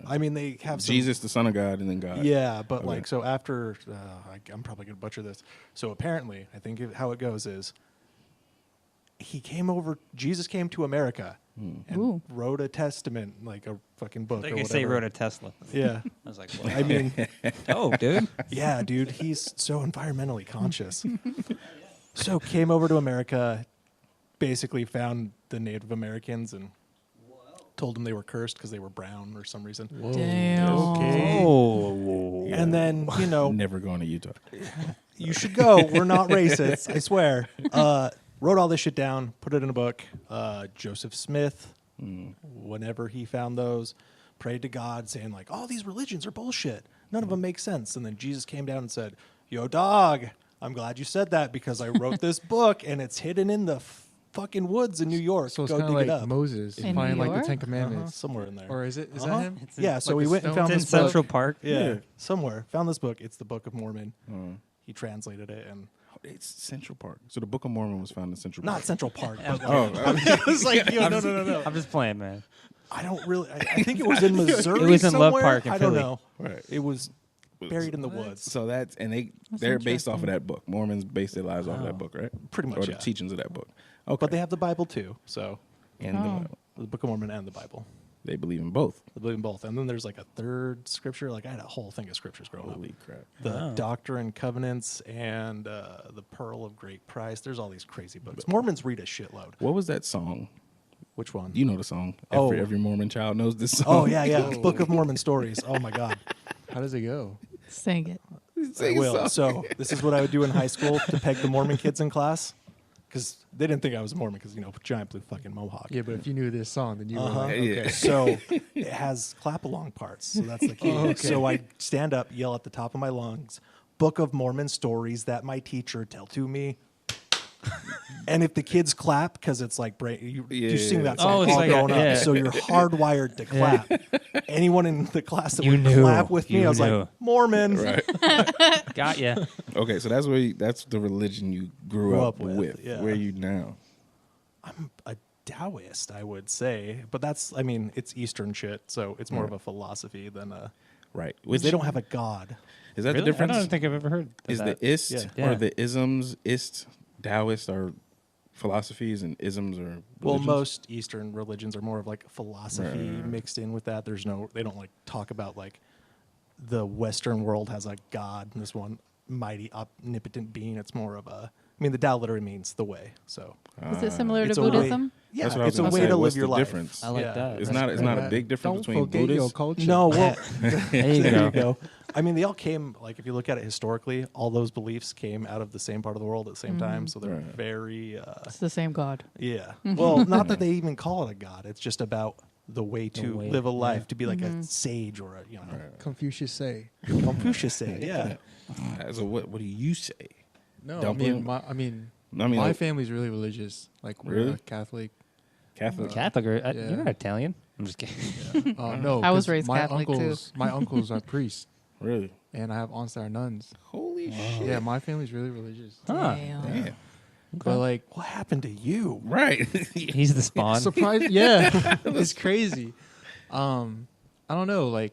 I mean, they have some, Jesus, the Son of God, and then God. Yeah, but Okay. like, so after, I'm probably going to butcher this. So apparently, I think how it goes is Jesus came to America and Ooh. wrote a testament, like a fucking book Like or I whatever. say, wrote a Tesla. Yeah. I was like, what? I mean, Oh, dude. yeah, dude, he's so environmentally conscious. So came over to America, basically found the Native Americans and told them they were cursed because they were brown for some reason. Damn. Okay. Oh. And then, Never going to Utah. you should go. We're not racist, I swear. Wrote all this shit down, put it in a book. Joseph Smith, whenever he found those, prayed to God saying like, all these religions are bullshit. None of them make sense. And then Jesus came down and said, yo, dog, I'm glad you said that because I wrote this book and it's hidden in the fucking woods in New York. So it's Go kind of dig it like up. Moses In finding New like the York? Ten Commandments. Somewhere in there. Or is it? Is Uh-huh. that him? Yeah, so Like we the went and stone? found It's in this book. Central Park. Yeah, somewhere. Found this book. It's the Book of Mormon. Mm. He translated it and It's Central Park. So the Book of Mormon was found in Central not Park. Central Park. But Oh, I was like, yo, no. I'm just playing, man. I don't really. I think it was in Missouri. It was in Love somewhere. Park in I don't Philly. know. right. It was buried in the woods. So that's and That's they're based off of interesting. that book. Mormons base their lives off of Oh. that book, right? Pretty much, or the yeah. teachings of that book. Okay, But they have the Bible too. So and Oh. the Book of Mormon and the Bible. they believe in both. They believe in both. And then there's like a third scripture. Like I had a whole thing of scriptures growing up. Holy crap! The Oh. Doctrine and Covenants and the Pearl of Great Price. There's all these crazy books. Mormons read a shitload. What was that song? Which one? You know the song. Oh. Every Mormon child knows this song. Oh yeah, yeah. Oh. Book of Mormon stories. Oh my God. How does it go? Sing it. I Sing a will. song. So this is what I would do in high school to peg the Mormon kids in class, because they didn't think I was a Mormon because giant blue fucking mohawk. Yeah, but if you knew this song, then you were Uh-huh. like, Yeah. okay. So it has clap along parts. So that's the key. Oh, okay. So I stand up, yell at the top of my lungs, Book of Mormon stories that my teacher tell to me. And if the kids clap, because it's like you sing that Yeah. song Oh, it's all like growing yeah. up, so you're hardwired to clap. Anyone in the class that You would knew. clap with me, You I was knew. like, Mormon. Right. Got ya. Okay, so that's the religion you grew up with. yeah. Where are you now? I'm a Taoist, I would say, but it's Eastern shit, so it's more of a philosophy than a. Right. Because they don't have a god. Is that Really? the difference? I don't think I've ever heard. Of Is that. the ist Yeah. or the isms, ist, Taoist are philosophies and isms are Well, religions? most Eastern religions are more of like philosophy Right. mixed in with that. They don't like talk about like the Western world has a god and this one mighty omnipotent being. It's more of the Tao literally means the way. So Is it similar to It's a way- Buddhism? yeah, That's what I was it's a gonna way say. to What's live your the life. difference? I like Yeah. that. It's That's not a Don't big difference between forget your Buddhists. culture. No, well, There you there go. you go. They all came, like, if you look at it historically, all those beliefs came out of the same part of the world at the same time. So they're Right. very, It's the same God. yeah. Well, not that they even call it a god. It's just about the way The to way, live a life, yeah. to be like a sage or Confucius say. Confucius say, yeah. So what do you say? No, Dumpling? my family's really religious. Like we're Really? Catholic. Catholic. Catholic, or Yeah. you're not Italian. I'm just kidding. No, I was 'cause raised my Catholic, too. uncles, My uncles are priests, Really? and I have aunts that are nuns. Holy shit. Yeah, my family's really religious. Huh. Damn. Damn. But like, What happened to you? Right. He's the spawn. surprise! Yeah, it's crazy. I don't know. Like,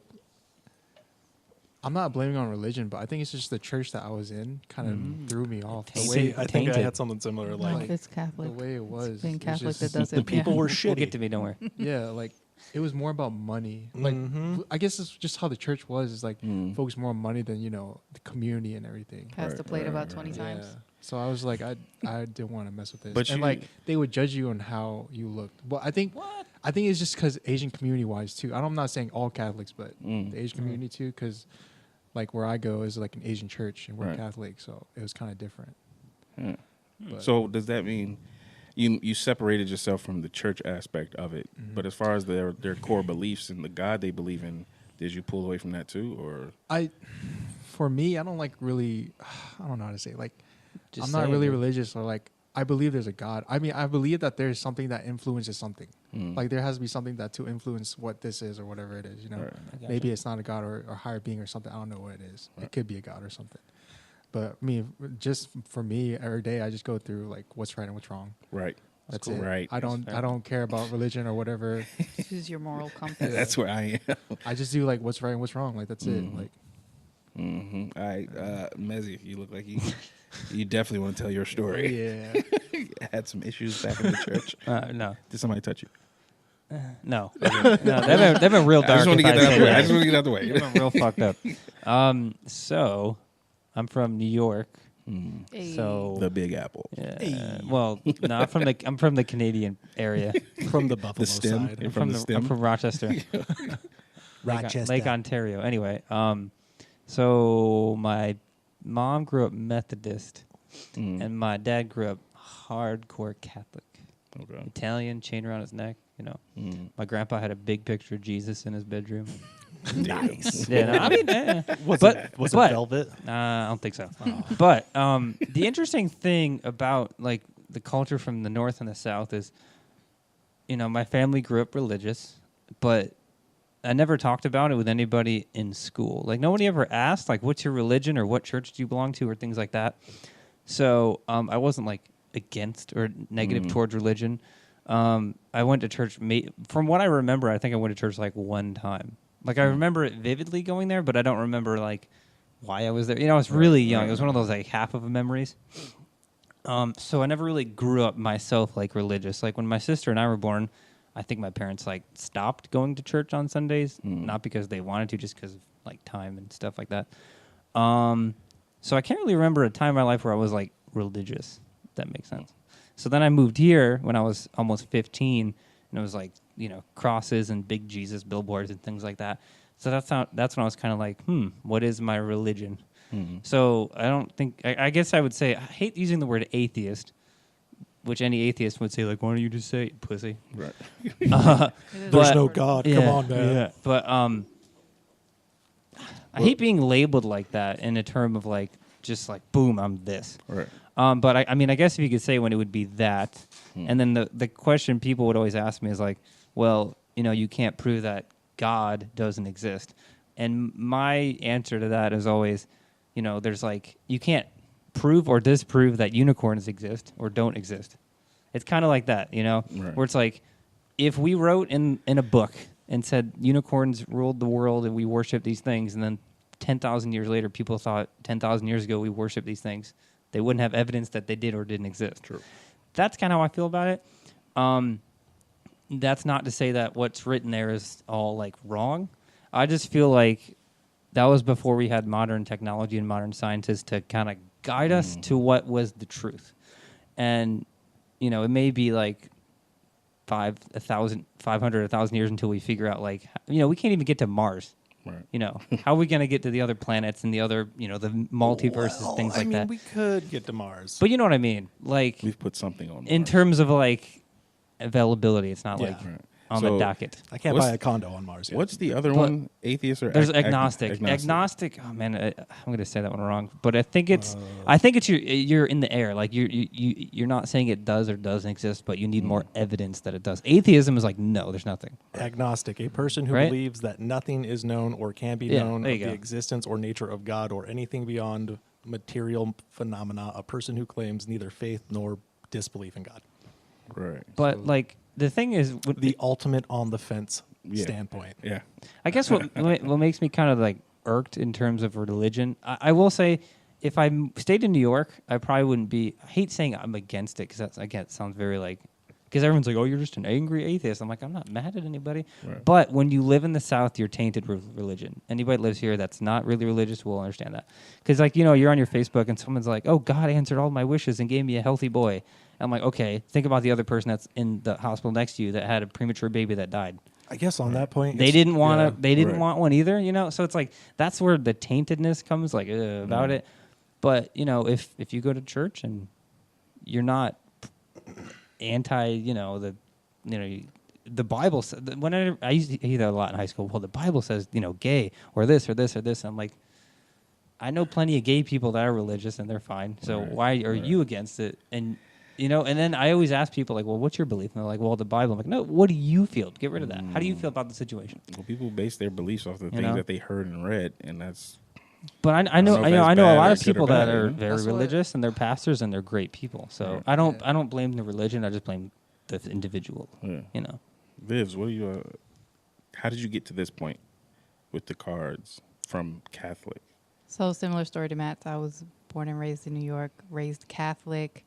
I'm not blaming on religion, but I think it's just the church that I was in kind of threw me off. The Tainted. way, I think I Tainted. had something similar. No, Like, it's Catholic. the way it was. It's being it was Catholic just- that does it. the people yeah. were We'll shitty. get to me. Don't worry. Yeah, like it was more about money. Like Mhm. I guess it's just how the church was. Is like Mm. focus more on money than the community and everything. Passed the Right, plate right, about right, 20 right. times. Yeah. So I was like, I didn't want to mess with this. But and you- like they would judge you on how you looked. But I think it's just because Asian community wise too. I'm not saying all Catholics, but Mm. the Asian community too. Because like where I go is like an Asian church and we're Right. Catholic, so it was kind of different. Yeah. But- So does that mean you separated yourself from the church aspect of it, but as far as their core beliefs and the God they believe in, did you pull away from that too, or For me, I don't like really. I don't know how to say it. Like. Just I'm not say it, really dude. religious or like I believe there's a God. I mean, I believe that there's something that influences something. Mm. Like there has to be something that to influence what this is or whatever it is. You know, Right. I gotcha. maybe it's not a God or higher being or something. I don't know what it is. It could be a God or something. But I mean, just for me, every day I just go through like what's right and what's wrong. right? That's cool. it. Right. I don't care about religion or whatever. Choose your moral compass. That's where I am. I just do like what's right and what's wrong. Like that's it. Like Mm-hmm. All right, Mezzy, you look like you definitely want to tell your story. yeah. Had some issues back in the church. No, Did somebody touch you? no, no. They've been real dark. I just want to if get that out say the way. I that. just want to get out the way. They've been real fucked up. So I'm from New York. Hey. So The Big Apple. well, no, I'm from the Canadian area. from the Buffalo The stem. side. You're from the I'm stem. from Rochester, Rochester. Lake Ontario. Anyway, so my mom grew up Methodist, and my dad grew up hardcore Catholic, Okay. Italian, chain around his neck. You know, Mm. my grandpa had a big picture of Jesus in his bedroom. Nice. Yeah, no, I mean, Was But- it but- velvet? I don't think so. But the interesting thing about like the culture from the north and the south is, my family grew up religious, but I never talked about it with anybody in school. Like nobody ever asked, like, what's your religion or what church do you belong to or things like that. So I wasn't like against or negative towards religion. I went to church. From what I remember, I think I went to church like one time. Like I remember it vividly going there, but I don't remember like why I was there. I was really young. It was one of those like half of memories. So I never really grew up myself like religious. Like when my sister and I were born, I think my parents like stopped going to church on Sundays, not because they wanted to, just because of like time and stuff like that. So I can't really remember a time in my life where I was like religious, if that makes sense. So then I moved here when I was almost 15, and it was like, crosses and big Jesus billboards and things like that. So that's when I was kind of like, what is my religion? So I don't think, I guess I would say, I hate using the word atheist, which any atheist would say, like, why don't you just say it, pussy? Right. There's no God. Come on, man. Yeah. But I hate being labeled like that in a term of like, just like, boom, I'm this. Right. But I mean, I guess if you could say when it would be that, and then the question people would always ask me is like, well, you can't prove that God doesn't exist. And my answer to that is always, there's like, you can't prove or disprove that unicorns exist or don't exist. It's kind of like that, Right. where it's like, if we wrote in a book and said unicorns ruled the world and we worship these things, and then 10,000 years later, people thought 10,000 years ago we worship these things, they wouldn't have evidence that they did or didn't exist. True. That's kind of how I feel about it. That's not to say that what's written there is all like wrong. I just feel like that was before we had modern technology and modern scientists to kind of guide us to what was the truth. And, it may be like 500, 1,000 years until we figure out like, we can't even get to Mars. Right. How are we going to get to the other planets and the other, the multiverses, things like that? We could get to Mars. But you know what I mean? Like, We've put something on in Mars. terms of like availability, it's not Yeah. like Right. on So, the docket. I can't What's- buy a condo on Mars yet. What's the other But one? Atheist or There's agnostic. Agnostic. Oh man, I'm going to say that one wrong. But I think it's you're in the air. Like you're not saying it does or doesn't exist, but you need more evidence that it does. Atheism is like, no, there's nothing. Agnostic, a person who Right? believes that nothing is known or can be Yeah, known there of you the go. existence or nature of God or anything beyond material phenomena. A person who claims neither faith nor disbelief in God. Right. But like the thing is, The ultimate on the fence Yeah. standpoint. Yeah. I guess what makes me kind of like irked in terms of religion, I will say, if I stayed in New York, I probably wouldn't be. I hate saying I'm against it because that's again it sounds very like, because everyone's like, oh, you're just an angry atheist. I'm like, I'm not mad at anybody. Right. But when you live in the South, you're tainted with religion. Anybody that lives here that's not really religious will understand that. Because like you're on your Facebook and someone's like, oh, God answered all my wishes and gave me a healthy boy. I'm like, okay, think about the other person that's in the hospital next to you that had a premature baby that died. I guess on that point, They it's- didn't want yeah. to. They didn't Right. want one either. So it's like that's where the taintedness comes, like about it. But if you go to church and you're not anti, the Bible. When I used to hear that a lot in high school. Well, the Bible says gay or this or this or this. And I'm like, I know plenty of gay people that are religious and they're fine. So Right. why are you against it? And and then I always ask people like, well, what's your belief? And they're like, well, the Bible. I'm like, no, what do you feel? Get rid of that. How do you feel about the situation? Well, people base their beliefs off the things know? that they heard and read, and that's But I don't know know if I that's know a bad lot or of good or people bad, that are you know? very That's what- religious and they're pastors and they're great people. So Right. I don't blame the religion. I just blame the individual. yeah. Vivs, what do you? How did you get to this point with the cards from Catholic? So similar story to Matt's. I was born and raised in New York, raised Catholic.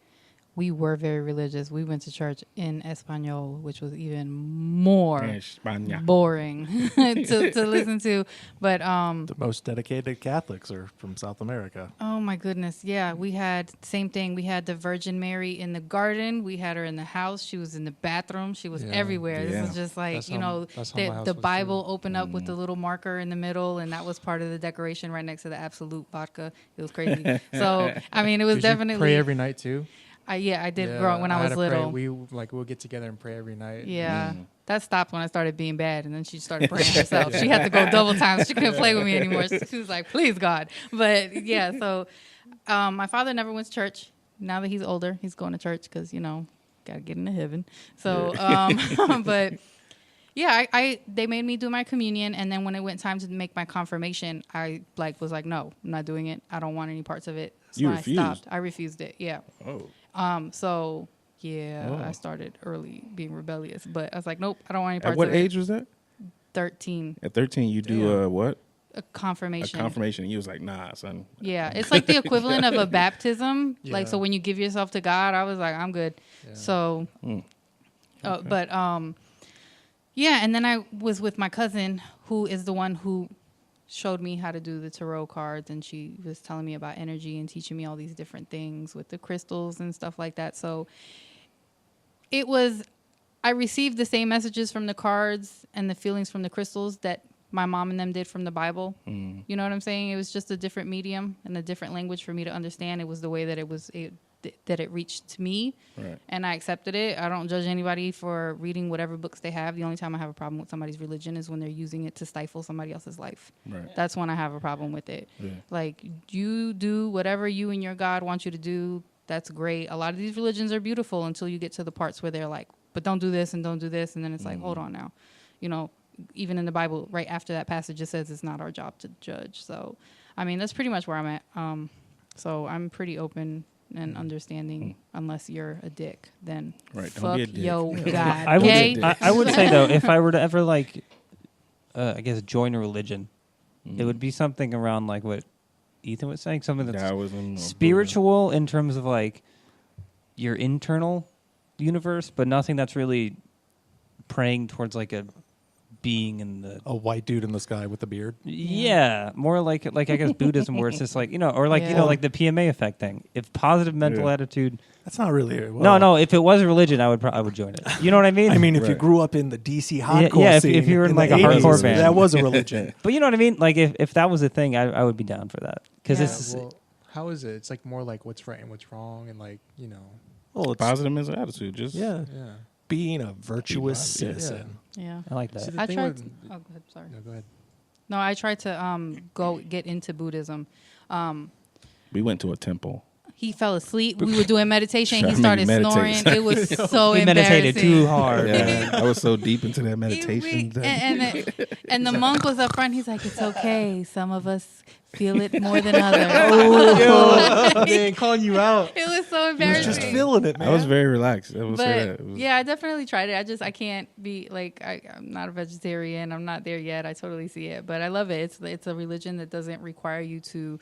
We were very religious. We went to church in Espanol, which was even more España. boring to listen to. But The most dedicated Catholics are from South America. oh my goodness, yeah, we had same thing. We had the Virgin Mary in the garden. We had her in the house. She was in the bathroom. She was Yeah. everywhere. Yeah. This is just like That's how my house the was, Bible too. opened up with the little marker in the middle, and that was part of the decoration right next to the Absolute vodka. It was crazy. So I mean, it was Did you definitely pray every night too. I did grow up when I was had to pray. little. We'll get together and pray every night. Yeah. That stopped when I started being bad, and then she started praying herself. She had to go double time. She couldn't play with me anymore. She was like, please, God. But, yeah, so my father never went to church. Now that he's older, he's going to church because, you know, got to get into heaven. So, but, yeah, they made me do my communion, and then when it went time to make my confirmation, I, was like, no, I'm not doing it. I don't want any parts of it. So You I refused? stopped. I refused it, yeah. Oh. So... Yeah, I started early being rebellious, but I was like, nope, I don't want any parts At what of it. age was that? 13, At 13, you do what? a A confirmation. confirmation. And you was like, nah, son. Yeah, it's like the equivalent of a baptism. Like, Yeah. so when you give yourself to God, I was like, I'm good. Yeah. So, Okay. but yeah, and then I was with my cousin, who is the one who showed me how to do the tarot cards, and she was telling me about energy and teaching me all these different things with the crystals and stuff like that. So I received the same messages from the cards and the feelings from the crystals that my mom and them did from the Bible. You know what I'm saying? It was just a different medium and a different language for me to understand. It was the way that it reached to me, Right. and I accepted it. I don't judge anybody for reading whatever books they have. The only time I have a problem with somebody's religion is when they're using it to stifle somebody else's life. Right. That's when I have a problem with it. Yeah. Like, you do whatever you and your God want you to do. That's great. A lot of these religions are beautiful until you get to the parts where they're like, but don't do this and don't do this. And then it's like, hold on now. You know, even in the Bible, right after that passage, it says it's not our job to judge. So, I mean, that's pretty much where I'm at. So I'm pretty open and understanding, unless you're a dick, then Right, don't fuck be a dick. yo God. I would, Okay? I would say though, if I were to ever I guess join a religion, it would be something around like what Ethan was saying, something that's Taoism or spiritual in terms of like your internal universe, but nothing that's really praying towards like a being in the A white dude in the sky with a beard. yeah, more like I guess Buddhism, where it's just like or like Yeah. like the PMA effect thing. If positive mental Yeah. attitude, That's not really well, no, if it was a religion, I would join it. You know what I mean? I mean, if you Right. grew up in the DC hardcore yeah, if scene, you were in, like, the a 80s, hardcore band. that was a religion. but you know what I mean? Like if that was a thing, I would be down for that because Yeah. it's Well, how is it? It's like more like what's right and what's wrong, and like Well, it's positive mental attitude. Just yeah, yeah. being a virtuous Yeah. citizen. Yeah. I like See, that. the I thing tried. with- Oh, go ahead. Sorry. No, go ahead. No, I tried to go get into Buddhism. we went to a temple. He fell asleep. We were doing meditation. Try He to make started me snoring. meditate. It was so He embarrassing. meditated too hard. Yeah, I was so deep into that meditation. And the monk was up front. He's like, "It's okay. Some of us feel it more than others." Man, calling you out. It was so He was embarrassing. just feeling it, man. I was very relaxed. I will say that. But It was- yeah, I definitely tried it. I can't be like, I'm not a vegetarian. I'm not there yet. I totally see it, but I love it. It's a religion that doesn't require you to.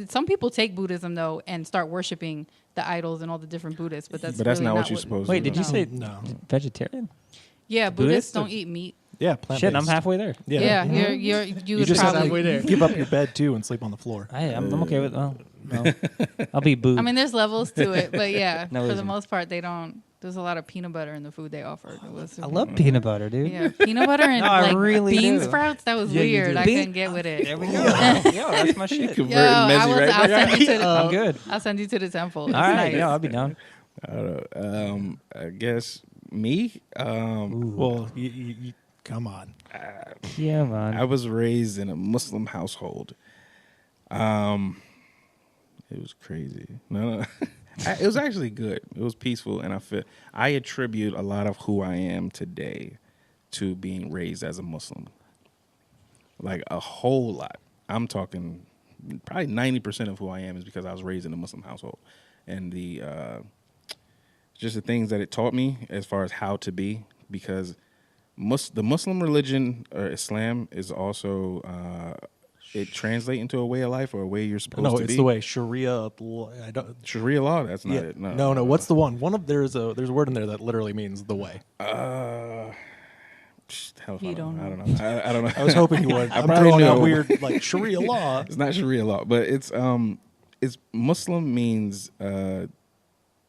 Some people take Buddhism though and start worshiping the idols and all the different Buddhists, but that's But really not what you're supposed to Wait, do. did you No. say no. vegetarian? Yeah, Buddhists Buddhists don't are- eat meat. Yeah, plant Shit, I'm halfway there. Yeah, Mhm. you You would just probably. halfway there. give up your bed too and sleep on the floor. I'm okay with. Well, no, I'll be booed. I mean, there's levels to it, but yeah, No for the reason. most part, they don't. There's a lot of peanut butter in the food they offered. It was I love peanut butter, dude. Yeah, peanut butter and No, I like really bean do. sprouts. That was Yeah, you weird. do. I Bean- couldn't get with it. There we go. Yo, that's my shit. Converting Yo, I Mezzy will, right I'll back. send you to. I'm good. I'll send you to the temple. All It's right, nice. yeah, I'll be down. I don't know. I guess me. Well, you come on. Yeah, man. I was raised in a Muslim household. It was crazy. No. It was actually good. It was peaceful, and I attribute a lot of who I am today to being raised as a Muslim. Like a whole lot. I'm talking probably 90% of who I am is because I was raised in a Muslim household, and just the things that it taught me as far as how to be. Because the Muslim religion or Islam is also it translate into a way of life or a way you're supposed No, to it's be. the way Sharia. I don't. Sharia law. That's not Yeah. it. No. What's the one? There's a word in there that literally means the way. Hell, You I don't don't know. I don't know. I was hoping you would. I'm probably throwing out know. weird like Sharia law. It's not Sharia law, but it's Muslim means to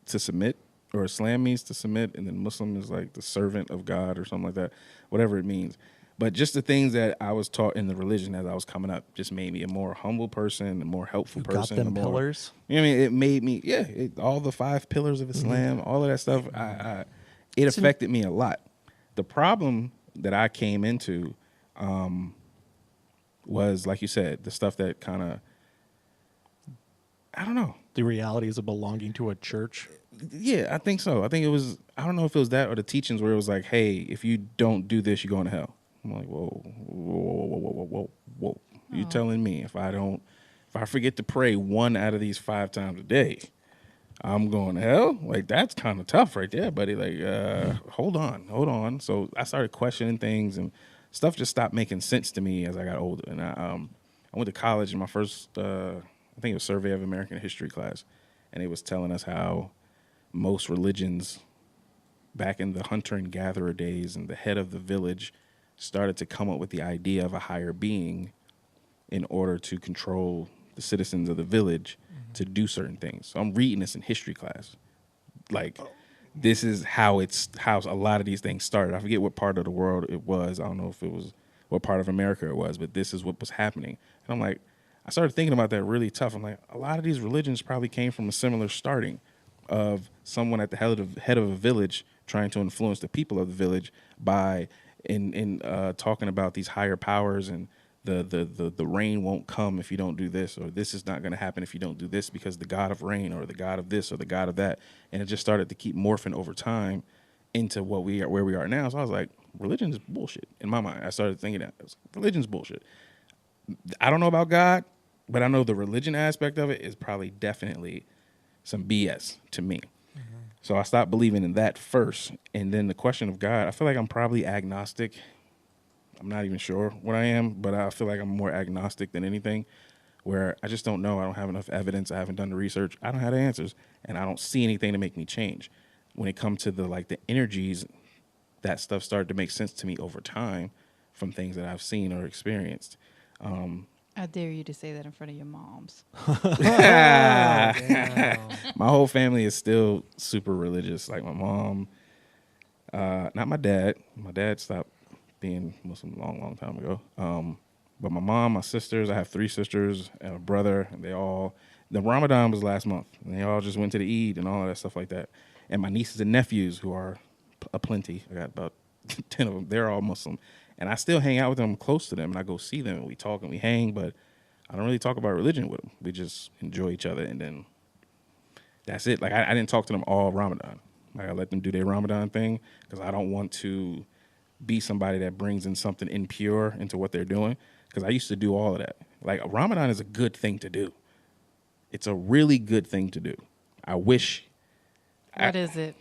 submit, or Islam means to submit, and then Muslim is like the servant of God or something like that, whatever it means. But just the things that I was taught in the religion as I was coming up just made me a more humble person, a more helpful You got person. them a more, pillars. You know what I mean? It made me, all the 5 pillars of Islam, all of that stuff, it affected me a lot. The problem that I came into was, like you said, the stuff that kind of, I don't know. The realities of belonging to a church. Yeah, I think so. I think it was, I don't know if it was that or the teachings where it was like, hey, if you don't do this, you're going to hell. I'm like, whoa. You telling me if I forget to pray 1 out of these 5 times a day, I'm going to hell? Like, that's kind of tough right there, buddy. Like, hold on. So I started questioning things, and stuff just stopped making sense to me as I got older. And I went to college in my first, I think it was Survey of American History class, and it was telling us how most religions back in the hunter and gatherer days and the head of the village started to come up with the idea of a higher being in order to control the citizens of the village to do certain things. So I'm reading this in history class. Like, this is how a lot of these things started. I forget what part of the world it was. I don't know if it was what part of America it was, but this is what was happening. And I'm like, I started thinking about that really tough. I'm like, a lot of these religions probably came from a similar starting of someone at the head of a village trying to influence the people of the village by talking about these higher powers, and the rain won't come if you don't do this, or this is not going to happen if you don't do this because the god of rain or the god of this or the god of that. And it just started to keep morphing over time into where we are now. So I was like, religion is bullshit. In my mind, I started thinking that religion's bullshit. I don't know about God, but I know the religion aspect of it is probably definitely some BS to me. So I stopped believing in that first. And then the question of God, I feel like I'm probably agnostic. I'm not even sure what I am, but I feel like I'm more agnostic than anything, where I just don't know. I don't have enough evidence. I haven't done the research. I don't have the answers, and I don't see anything to make me change. When it comes to the energies, that stuff started to make sense to me over time from things that I've seen or experienced. I dare you to say that in front of your moms. My whole family is still super religious. Like my mom, not my dad. My dad stopped being Muslim a long, long time ago. But my mom, my sisters, I have 3 sisters and a brother, and the Ramadan was last month, and they all just went to the Eid and all of that stuff like that. And my nieces and nephews, who are aplenty, I got about 10 of them, they're all Muslim. And I still hang out with them, I'm close to them, and I go see them, and we talk and we hang, but I don't really talk about religion with them. We just enjoy each other, and then that's it. Like, I didn't talk to them all Ramadan. Like, I let them do their Ramadan thing because I don't want to be somebody that brings in something impure into what they're doing, because I used to do all of that. Like, Ramadan is a good thing to do. It's a really good thing to do. I wish. What is it?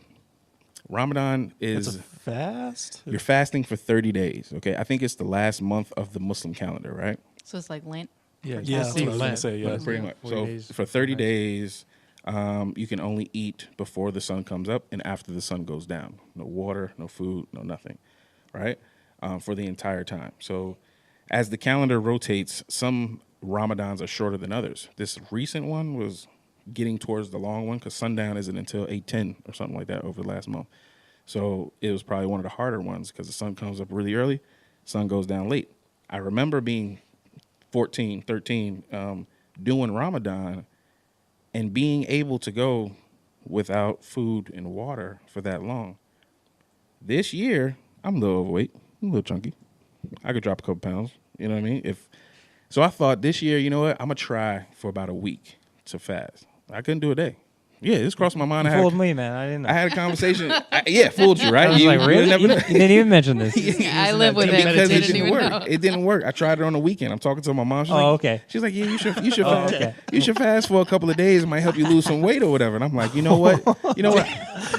Ramadan is It's a fast. you're fasting for 30 days. Okay, I think it's the last month of the Muslim calendar, right? So it's like Lent. Yeah, Yeah, that's what I was gonna Lent. say. Yeah, Pretty much. 40 So days. for 30 days, you can only eat before the sun comes up and after the sun goes down. No water, no food, no nothing, right? For the entire time. So as the calendar rotates, some Ramadans are shorter than others. This recent one was getting towards the long one because sundown isn't until 8:10 or something like that over the last month. So it was probably one of the harder ones because the sun comes up really early, sun goes down late. I remember being 14, 13, doing Ramadan and being able to go without food and water for that long. This year, I'm a little overweight, I'm a little chunky. I could drop a couple pounds, you know what I mean? So I thought this year, you know what, I'm going to try for about a week to fast. I couldn't do a day. Yeah, this crossed my mind. You fooled me, man. I didn't know. I had a conversation. Fooled you, right? I was You- like, you really? never You know. didn't even mention this. I live with it. Because it Didn't didn't even work. know. It didn't work. I tried it on the weekend. I'm talking to my mom. She's Oh, like, okay. She's like, yeah, you should Oh, fast. okay. You should fast for a couple of days. It might help you lose some weight or whatever. And I'm like, you know what?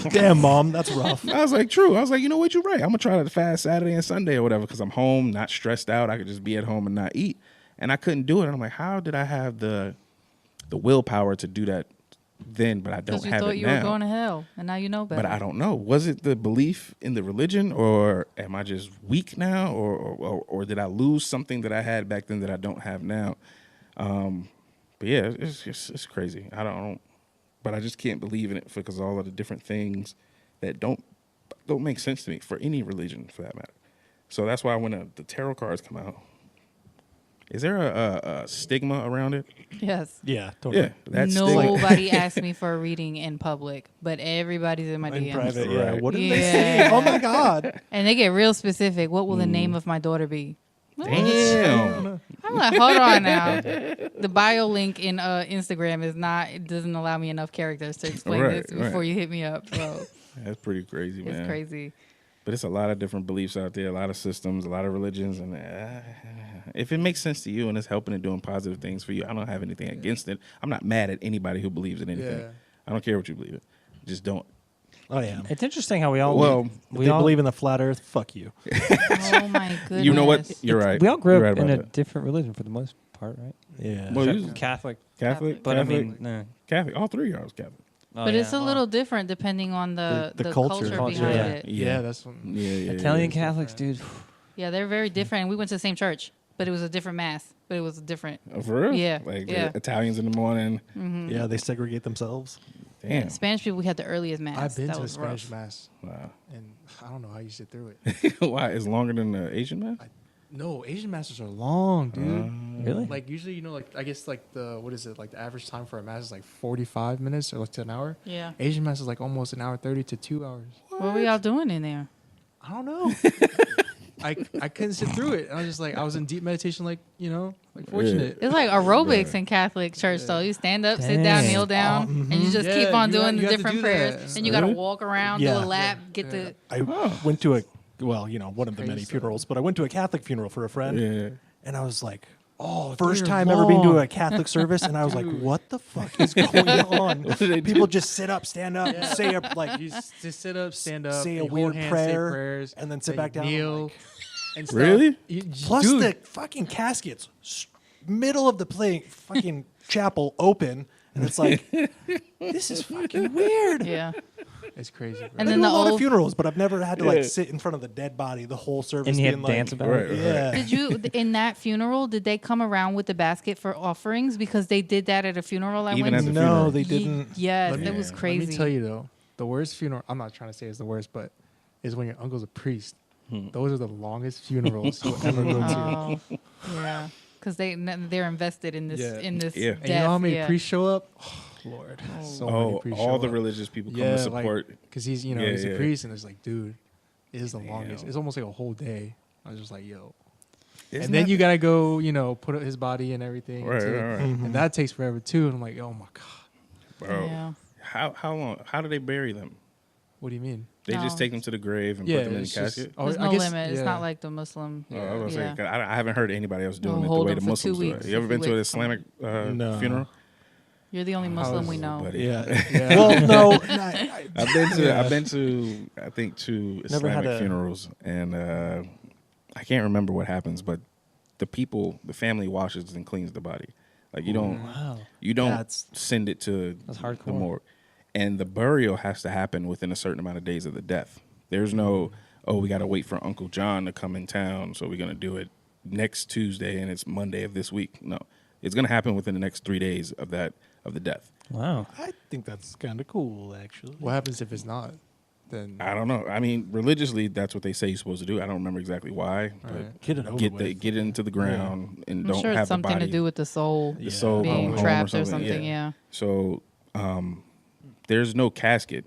damn, mom, that's rough. I was like, true. I was like, you know what? You're right. I'm gonna try to fast Saturday and Sunday or whatever because I'm home, not stressed out. I could just be at home and not eat. And I couldn't do it. And I'm like, how did I have the willpower to do that then, but I don't Because you have thought it you now? were going to hell, and now you know better. But I don't know. Was it the belief in the religion, or am I just weak now, or did I lose something that I had back then that I don't have now? But yeah, it's crazy. I don't, but I just can't believe in it because of all of the different things that don't make sense to me for any religion, for that matter. So that's why when the tarot cards come out, is there a stigma around it? Yes. Yeah, totally. Yeah, that's stigma. Nobody asked me for a reading in public, but everybody's in my In DMs. private, yeah. Right. What did they Yeah. say? Oh my god. And they get real specific. What will the name of my daughter be? Damn. I'm like, hold on now. The bio link in Instagram it doesn't allow me enough characters to explain Right, this before right. you hit me up. So That's pretty crazy, man. it's crazy. But it's a lot of different beliefs out there, a lot of systems, a lot of religions, and if it makes sense to you and it's helping and doing positive things for you, I don't have anything against it. I'm not mad at anybody who believes in anything. Yeah. I don't care what you believe in. Just don't. Oh yeah. It's interesting how we all Well, If they believe in the flat Earth, fuck you. Oh my goodness. You know what? You're right. we all grew You're up right in a about that. different religion for the most part, right? Yeah. Well, Except you- Catholic, Catholic, but Catholic, I mean, no. Catholic. All three of y'all was Catholic. Oh, But yeah. it's a little different depending on the culture, Culture, behind yeah. it. Yeah, that's what. Yeah. Italian yeah. Catholics, dude. Yeah, they're very different. And we went to the same church, but it was a different mass. But it was different. Oh, for real? Yeah, Like yeah. the Italians in the morning. Yeah, they segregate themselves. Damn. Spanish people, we had the earliest mass. I've been that to a was Spanish rough. mass, Wow. and I don't know how you sit through it. Why? It's longer than the Asian man? No, Asian masses are long, dude. Really? Like usually, you know, like I guess like the what is it? Like the average time for a mass is like 45 minutes or like to an hour. Yeah. Asian mass is like almost an hour 30 to 2 hours. What were y'all doing in there? I don't know. I couldn't sit through it. I was just like I was in deep meditation, like you know, like fortunate. It's like aerobics Right. in Catholic church, though. You stand up, sit down, Dang. kneel down, and you just Yeah, keep on you doing have the to different do prayers. that. Then you got to Really? walk around, do Yeah. a lap, get the. I went to one of the many Crazy. funerals, but I went to a Catholic funeral for a friend, Yeah. and I was like, Oh, first they're time ever being to long. a Catholic service, and I was like, what the fuck is going on? People just sit up, stand up, say a, like, You just sit up, stand up, say a and hold weird hands, prayer, say prayers, and then sit back down. kneel, Like, and stuff. Really? plus Dude, the fucking caskets, middle of the fucking chapel open, and it's like, this is fucking weird. Yeah. it's crazy. Bro. And I then do the a lot of old. funerals, but I've never had to Yeah. like sit in front of the dead body the whole service. And you had being to like, dance about Right, it. right. Yeah. Did you in that funeral? Did they come around with the basket for offerings because they did that at a funeral I Even went at to? the No, funeral. they Ye- didn't. Yes, Let me- that was crazy. Let me tell you though, the worst funeral. I'm not trying to say it's the worst, but is when your uncle's a priest. Those are the longest funerals you'll ever go to. Oh, yeah, because they're invested in this Yeah. in this. Yeah. Death. And you know how many yeah. priests show up? Oh, Lord, so many Oh, priests all show the up. religious people come Yeah, to support. because he's Yeah, he's yeah. a priest, and it's like, dude, it is the Damn. longest. It's almost like a whole day. I was just like, yo. Isn't and then that- you gotta go, put up his body and everything, Right, too. right, right. Mm-hmm. and that takes forever too. And I'm like, oh my god, Bro, Yeah. how long? How do they bury them? what do you mean? They just No. take them to the grave and Yeah, put them in the it's just- casket. Oh, There's I no guess- limit. It's yeah. not like the Muslim. Oh, I was Yeah. saying, 'cause I haven't heard anybody else doing They'll it the hold way them the for 2 Muslims do it. weeks You ever if been you to an wait. Islamic No. funeral? You're the only Muslim we How's- know. Buddy. Yeah. Yeah. Well, no, I've been to Yeah. I think two Never had Islamic a- funerals, and I can't remember what happens, but the family washes and cleans the body. Like you don't Wow. That's- send it to That's the hardcore. morgue, and the burial has to happen within a certain amount of days of the death. There's no we got to wait for Uncle John to come in town, so we're gonna do it next Tuesday and it's Monday of this week. No, it's gonna happen within the next 3 days of the death. Wow. I think that's kind of cool, actually. What happens if it's not? Then I don't know. I mean, religiously, that's what they say you're supposed to do. I don't remember exactly why, but Right. Get it over get with. get it into the ground and I'm don't sure have it's something the body. to do with the soul the soul Yeah. going being home trapped or something. Yeah. Yeah. So there's no casket.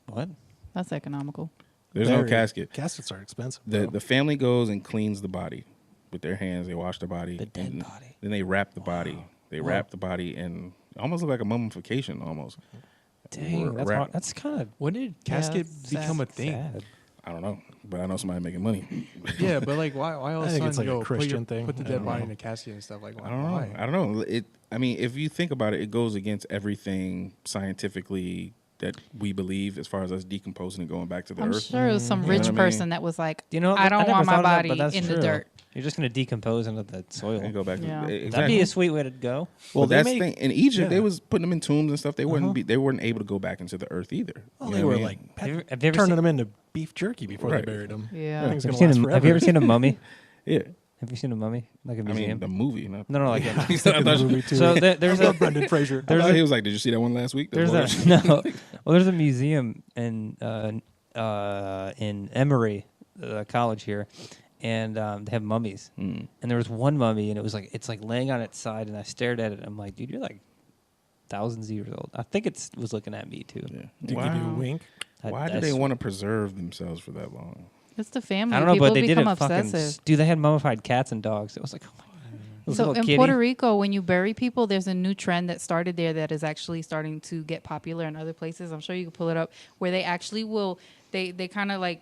What? That's economical. There's no Very- casket. Caskets are expensive. The bro. the family goes and cleans the body with their hands. They wash the body. The dead and body. Then they wrap the body. They wrap the body in almost look like a mummification almost. Dang, that's Wrap- hard. That's kind of when did casket it's become a thing? sad. I don't know, but I know somebody making money. Yeah, but like, why all of I a think sudden it's like a go Christian thing. put the I dead don't body know. in a casket and stuff? Like, I don't know. why? I don't know. I mean, if you think about it, it goes against everything scientifically that we believe as far as us decomposing and going back to the I'm earth. sure it was some You know rich what I mean? person that was like, You know, I don't never want my thought of that, body but that's in the true. dirt. You're just gonna decompose into the soil. And go back Yeah. to That'd exactly. be a sweet way to go. Well, they that's make- the thing. In Egypt, they yeah. was putting them in tombs and stuff. They they weren't able to go back into the earth either. Well, You they know were what I mean? like Have you ever turning seen, them into beef jerky before Right. they buried them. Yeah. That thing's have, gonna you last seen a, forever. have you ever seen a mummy? Yeah. Have you seen a mummy? Like a I museum? mean, the movie. Not no, no, like a, I thought The you- movie too. so there's I love a Brendan Fraser. he was like, "Did you see that one last week?" there's The a no. Well, there's a museum in Emory the college here, and they have mummies. Mm. And there was one mummy, and it's like laying on its side, and I stared at it. And I'm like, dude, you're like thousands of years old. I think it was looking at me too. Yeah. To give you a wink. Why do they want to preserve themselves for that long? It's the family. I don't know, People but they become did it fucking. obsessive. Dude, they had mummified cats and dogs. It was like, oh my god. This So little in kitty. Puerto Rico, when you bury people, there's a new trend that started there that is actually starting to get popular in other places. I'm sure you can pull it up, where they actually will, they kind of like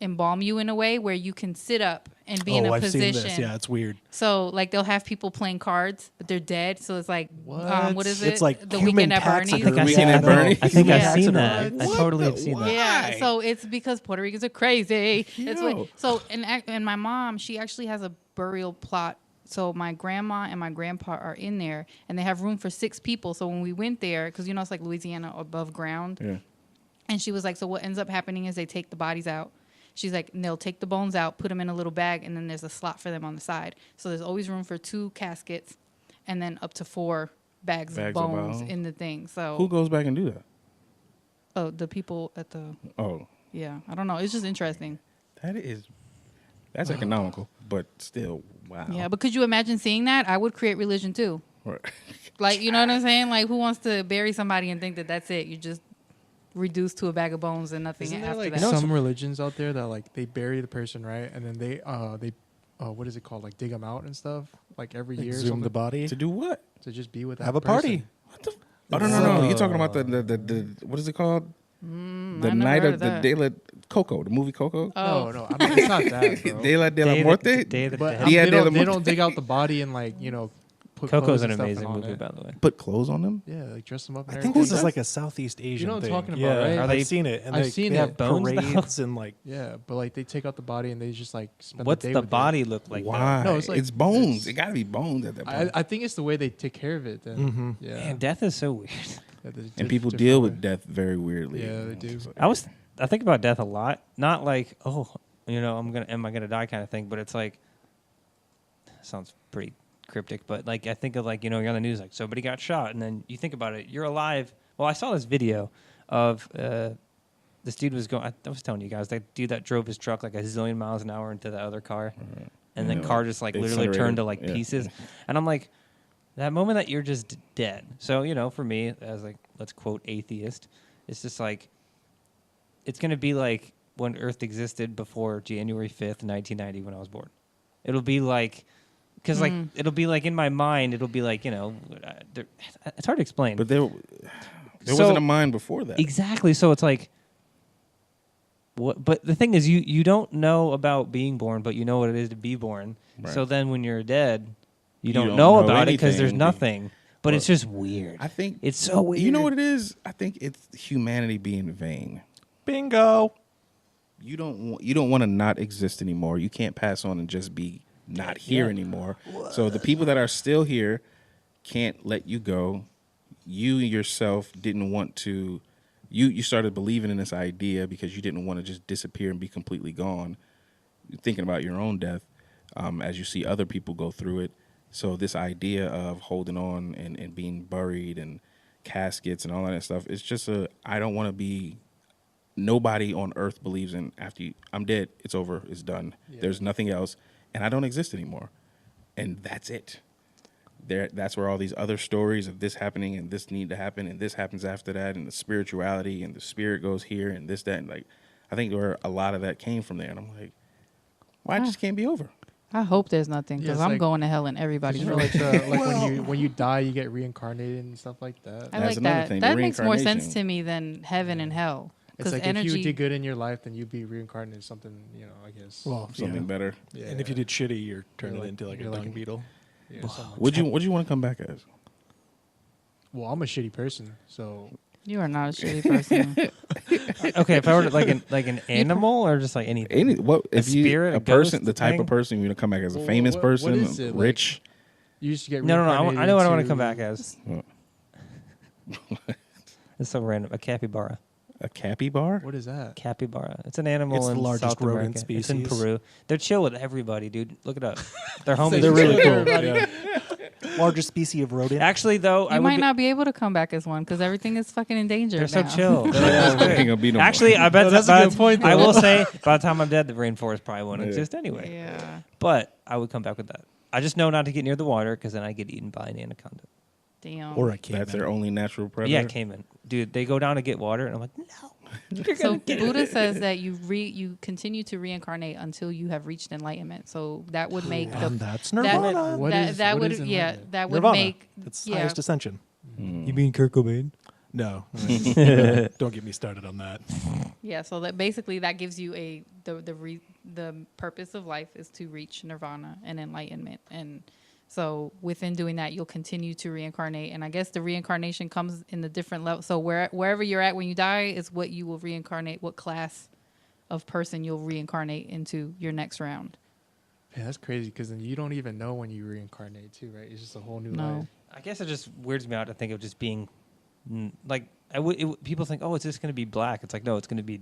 embalm you in a way where you can sit up and be in a I've position. seen this. Yeah, it's weird. So like they'll have people playing cards, but they're dead. So it's like, what is it? It's like the human Weekend at taxidermy. Bernie's. I think I've Weekend seen at Bernie's. I think Yeah. I've seen that. What I totally the- have seen why? that. Yeah, so it's because Puerto Ricans are crazy. It's Yo. what, so and my mom, she actually has a burial plot. So my grandma and my grandpa are in there, and they have room for 6 people. So when we went there, because it's like Louisiana above ground, Yeah. and she was like, so what ends up happening is they take the bodies out. She's like, and they'll take the bones out, put them in a little bag, and then there's a slot for them on the side. So there's always room for 2 caskets, and then up to 4 bags of Bags of bones bones. in the thing. So Who goes back and do that? oh, the people at the Oh, yeah, I don't know. It's just interesting. that's economical, but still, wow. Yeah, but could you imagine seeing that? I would create religion too. Right. Like, you know what I'm saying? Like, who wants to bury somebody and think that that's it? You're just reduced to a bag of bones and nothing Isn't there after like that. some religions out there that like they bury the person, right, and then they what is it called, like dig them out and stuff, like every year or Exhume something, the body. To do what? to just be with that Have a person. party. What the? Oh no! You're talking about the what is it called? I The never night heard of the that. De La Coco, the movie Coco. Oh, No, I mean, it's not that, bro. De La Muerte. Day of the But Dead. Dia they, de la don't, they Muerte. don't dig out the body and like put Coco's clothes an and stuff amazing on movie, it. by the way. Put clothes on them. Yeah, like dress them up. And I think everything. this is like a Southeast Asian know what I'm thing. talking about, yeah, right? Are they- I've seen it. And I've they, seen they it. have Bones now? parades and like Yeah, but like they take out the body and they just like spend What's the day the with body It. look like? Why? No, it's like- it's bones. it's- It got to be bones at that point. I think it's the way they take care of it. Then Mhm. yeah, Man, death is so weird. Yeah, there's and diff- people different deal way. with death very weirdly. Yeah, they do. I think about death a lot. Not like, oh, am I gonna die kind of thing, but it's like, sounds pretty cryptic, but like I think of like, you're on the news, like somebody got shot, and then you think about it, you're alive. Well, I saw this video of this dude was going. I was telling you guys, that dude that drove his truck like a zillion miles an hour into the other car, and the Yeah, car just like literally accelerated. turned to like Yeah. pieces, and I'm like, that moment that you're just dead. So for me, as like, let's quote atheist, it's just like, it's gonna be like when Earth existed before January 5th, 1990, when I was born. It'll be like, because like it'll be like in my mind, it'll be like it's hard to explain. But there So- wasn't a mind before that. Exactly. So it's like, what? But the thing is, you don't know about being born, but you know what it is to be born. Right. So then when you're dead, you don't don't know know about it because there's anything. nothing. But Well, it's just weird. I think It's so weird. You know what it is? I think it's humanity being vain. bingo. You don't want to not exist anymore. You can't pass on and just be not here anymore. So the people that are still here can't let you go. You yourself didn't want to. You started believing in this idea because you didn't want to just disappear and be completely gone. You're thinking about your own death as you see other people go through it. So this idea of holding on and being buried and caskets and all that stuff, it's just I don't want to be. Nobody on earth believes in I'm dead, it's over, it's done. Yeah. There's nothing else, and I don't exist anymore. And that's it. That's where all these other stories of this happening and this need to happen and this happens after that and the spirituality and the spirit goes here and this, that, and like I think where a lot of that came from there. And I'm like, why it just can't be over? I hope there's nothing because Yeah, it's I'm like- going to hell in everybody's like religion. when you die, you get reincarnated and stuff like that. I That's like another that. thing, the That makes more sense reincarnation. to me than heaven and hell. It's Because like if you energy. did good in your life, then you'd be reincarnated in something, I guess. Well, Something better. Yeah. And if you did shitty, you're turning like- into like a you're dung like- beetle. Yeah, something. Would you want to come back as? Well, I'm a shitty person, so You are not a shitty person. Okay, if I were to, like an animal or just like anything. If you spirit, a a person, ghost the type thing? of person you want to come back as a Well, famous what person, is it, like- rich. you used to get No. reincarnated I know what I want to into- come back as. What? It's so random. A capybara. A capybara? What is that? Capybara. It's an animal It's the in largest South rodent America. It's in species. Peru. They're chill with everybody, dude. Look it up. They're homies. They're really cool. Everybody. Yeah. largest species of rodent. Actually, though, I You would might be, not be able to come back as one because everything is fucking endangered. they're so now. chill. There ain't gonna be no more. Actually, I bet that's a good point, I though. will say, by the time I'm dead, the rainforest probably won't Yeah. exist anyway. Yeah. But I would come back with that. I just know not to get near the water because then I get eaten by an anaconda. Damn. Or a caiman. That's their only natural predator. Yeah, caiman. Dude, they go down to get water, and I'm like, no. You're So gonna get Buddha it. says that you continue to reincarnate until you have reached enlightenment. So that would make And that's that, Nirvana. What that, is- that what would is yeah enlightenment? that would Nirvana. make It's yeah highest ascension. You mean Kurt Cobain? No. Don't get me started on that. yeah. So that basically that gives you the purpose of life is to reach nirvana and enlightenment. And so within doing that, you'll continue to reincarnate. And I guess the reincarnation comes in the different level. So wherever you're at when you die is what you will reincarnate, what class of person you'll reincarnate into your next round. Yeah, that's crazy because then you don't even know when you reincarnate too, right? It's just a whole new No. life. I guess it just weirds me out to think of just being like people think, oh, it's just going to be black. It's like, no, it's going to be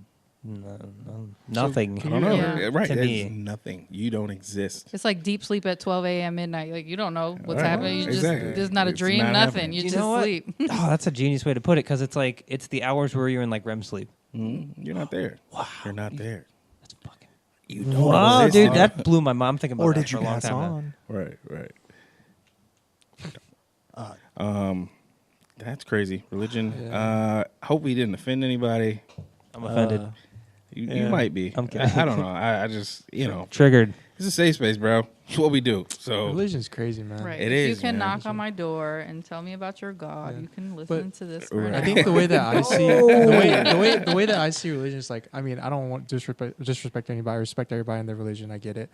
nothing. I don't know. Yeah. Right. To There's me. nothing. You don't exist. It's like deep sleep at 12 a.m. midnight. Like you don't know what's Right. happening. You Exactly. just there's not a It's dream, not nothing. happening. You You just know what? sleep. Oh, that's a genius way to put it because it's like it's the hours where you're in like REM sleep. You're not there. Wow. You're not there. That's fucking. You don't Wow, exist. dude, that blew my mind. I'm thinking about Or that did for you a long pass time now. on? Right. That's crazy. Religion. Yeah. Hope we didn't offend anybody. I'm offended. You Yeah. might be. I'm kidding. I don't know. I just Triggered. it's a safe space, bro. It's what we do. So Religion's crazy, man. Right. It If is, you can man. knock on my door and tell me about your God, Yeah. you can listen But- to this. For Right. now. I think the way that I see the way that I see religion is like, I mean, I don't want to disrespect anybody. I respect everybody in their religion. I get it,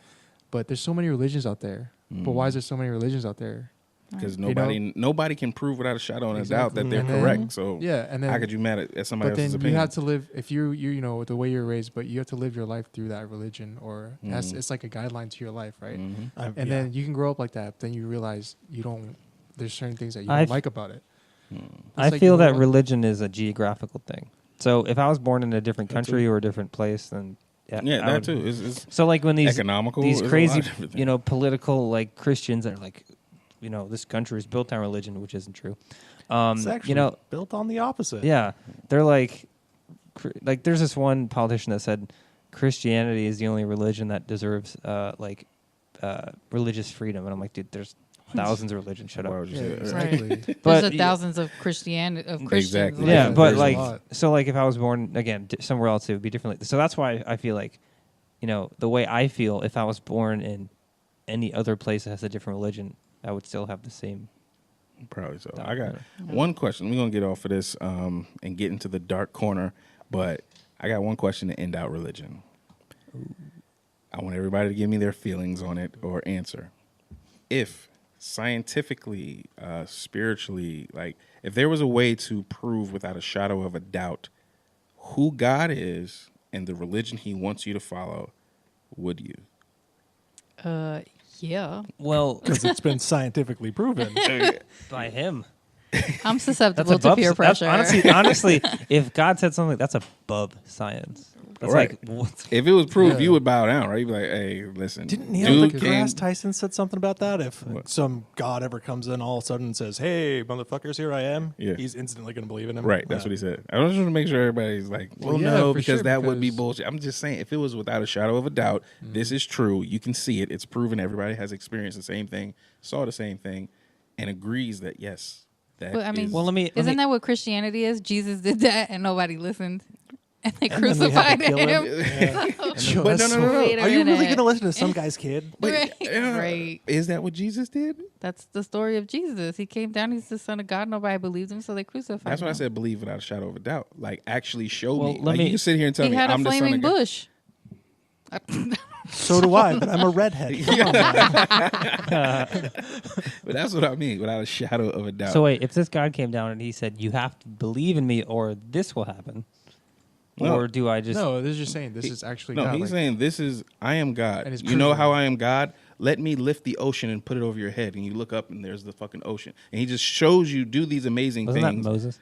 but there's so many religions out there. But why is there so many religions out there? because You know? nobody can prove without a shadow of a doubt that Exactly. they're And then- correct. So Yeah, and then how could you mad at somebody but else's then opinion? you have to live if you know the way you're raised, but you have to live your life through that religion, or it's like a guideline to your life, right? Mhm. And then you can grow up like that. But then you realize you don't. There's certain things that you I've- don't like about it. I like feel you know that what? religion is a geographical thing. So if I was born in a different country or a different place, then Yeah, I that would- too. It's So like when these economical. these There's a crazy, lot of different things. political like Christians that are like, this country is built on religion, which isn't true. It's actually built on the opposite. Yeah, they're like there's this one politician that said Christianity is the only religion that deserves religious freedom, and I'm like, dude, there's thousands of religions. Shut Why up. would you Yeah, say that? exactly. There's But a thousands of Christians. Exactly. Yeah, Yeah, but there's a like, lot. so like, if I was born again somewhere else, it would be differently. So that's why I feel like, the way I feel, if I was born in any other place that has a different religion, I would still have the same. Probably so. I got one question. We're gonna get off of this and get into the dark corner, but I got one question to end out religion. I want everybody to give me their feelings on it or answer. If scientifically, spiritually, like if there was a way to prove without a shadow of a doubt who God is and the religion He wants you to follow, would you? Yeah. Well, Because it's been scientifically proven. by him. I'm That's susceptible to above. peer That's pressure. honestly, if God said something, that's above science. That's Right. like what? If it was proved, Yeah. you would bow down, right? You'd be like, "Hey, listen, Didn't Neil dude deGrasse came." Tyson said something about that? If What? some god ever comes in all of a sudden and says, "Hey, motherfuckers, here I am," Yeah. he's instantly going to believe in him. Right, that's what he said. I just want to make sure everybody's like, well, Well, yeah, no, for because sure, that would be because- bullshit. I'm just saying, if it was without a shadow of a doubt, this is true. You can see it. It's proven. Everybody has experienced the same thing, saw the same thing, and agrees that yes, that But, I mean, is- Well, let me. Isn't that what Christianity is? Jesus did that and nobody listened. And they And then we had crucified to kill him. Yo, But that's no. Wait a Are you really minute. going to listen to some guy's kid? Right. yeah, Right. Is that what Jesus did? That's the story of Jesus. He came down. He's the Son of God. Nobody believed him, so they crucified That's him. what I said. Believe without a shadow of a doubt. Like actually show Well, me. let Like me- you can sit here and tell He me had a I'm the son flaming of God. bush. So do I, but I'm a redhead. Come on, man. But that's what I mean. Without a shadow of a doubt. So wait, if this God came down and he said, "You have to believe in me, or this will happen," No. or do I just? No, this is just saying this is actually No, God. he's like, saying this is I am God. And it's You know proven. how I am God? Let me lift the ocean and put it over your head, and you look up and there's the fucking ocean. And he just shows you do these amazing Wasn't things. that Moses?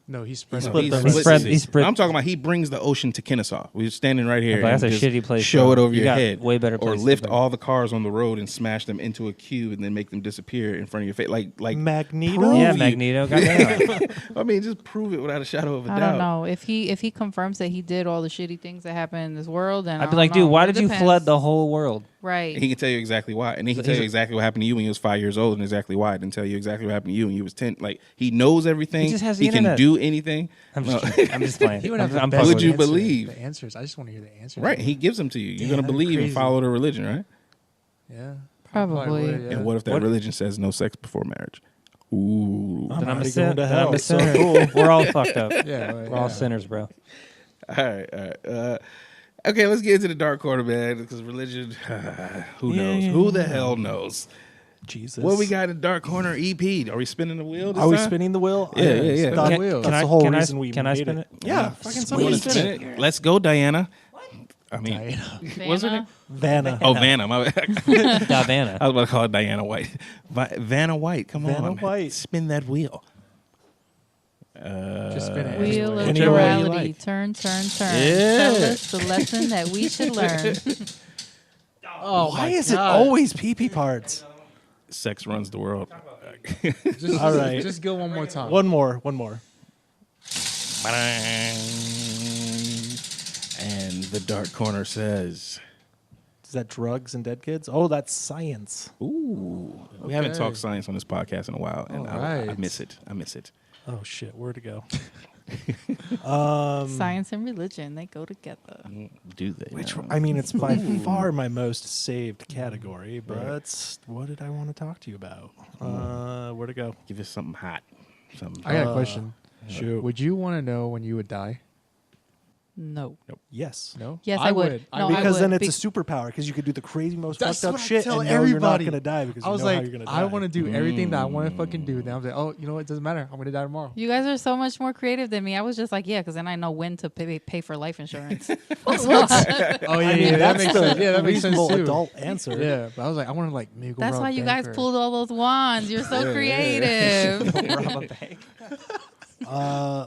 No, he spread split it. them. He spread- I'm talking about he brings the ocean to Kennesaw. We're standing right here. But that's and a just shitty place, Show bro. it over You your got head. way better Or places to lift bring. all the cars on the road and smash them into a cube and then make them disappear in front of your face. Like Magneto. prove Yeah, you- Magneto. Goddamn. I mean, just prove it without a shadow of a I doubt. don't know if he confirms that he did all the shitty things that happen in this world. Then I'd be like, dude, why did you flood the whole world? Right. He can tell you exactly why, and he can So tell you he's- exactly what happened to you when you was 5 years old, and exactly why. I didn't tell you exactly what happened to you when you was 10. Like he knows everything. He just has the He can internet. do anything. I'm No. just playing. He would have I'm the best Would you answer, believe? the answers? I just want to hear the answers. Right, he gives them to you. You're Damn, gonna that'd believe and crazy. follow the religion, right? Yeah. Probably. would, yeah. And what if that religion says no sex before marriage? Ooh. I'm Then I'm a already sinner. going to Then I'm hell. a So sinner. cool. We're all fucked up. Yeah, right, We're all yeah. sinners, bro. All right. Okay, let's get into the dark corner, man. Because religion, who knows? Who the hell knows? Jesus. What we got in dark corner EP? Are we spinning the wheel? This Are we time? spinning the wheel? Yeah, yeah, yeah. Thought- Can- That's can the whole can I- reason we can I made spin it? Yeah, fucking You somebody wanna spin spin it. it? Let's go, Diana. I mean, Diana. what's her name? Vanna. Oh, Vanna. My bad. Davana. I was about to call it Diana White. Vanna White, come Vanna on. White. Spin that wheel. Just spin it. Wheel anyway. of Any way you morality. like. Turn. Yeah. Tell us the lesson that we should learn. Oh, Why my is it God. always pee-pee parts? Sex runs the world. Just, All right. Just go one more time. One more. And the dark corner says, Is that drugs and dead kids? Oh, that's science. ooh. We haven't Okay. talked science on this podcast in a while, and All I right. miss it. I miss it. Oh shit, where to go? Science and religion, they go together. Do they? Which now? I mean, it's by far my most saved category. But what did I want to talk to you about? Where to go? Give us something hot. Something I got a question. Shoot. Would you want to know when you would die? No. Yes. No. Yes, I would. No, I Because then would. it's a superpower. Because you could do the crazy, most That's fucked up what I shit, tell and know you're not everybody. gonna die because I was you know how like, you're gonna die. I want to do everything that I want to fucking do. Then I was like, oh, you know what? It doesn't matter. I'm gonna die tomorrow. You guys are so much more creative than me. I was just like, yeah, because then I know when to pay for life insurance. Oh yeah, I mean, that that's makes the sense. Yeah, that makes sense reasonable too. adult answer. Yeah, but I was like, I want to like maybe go. That's rob why a you bank guys or- pulled all those wands. You're so creative. Rob a bank.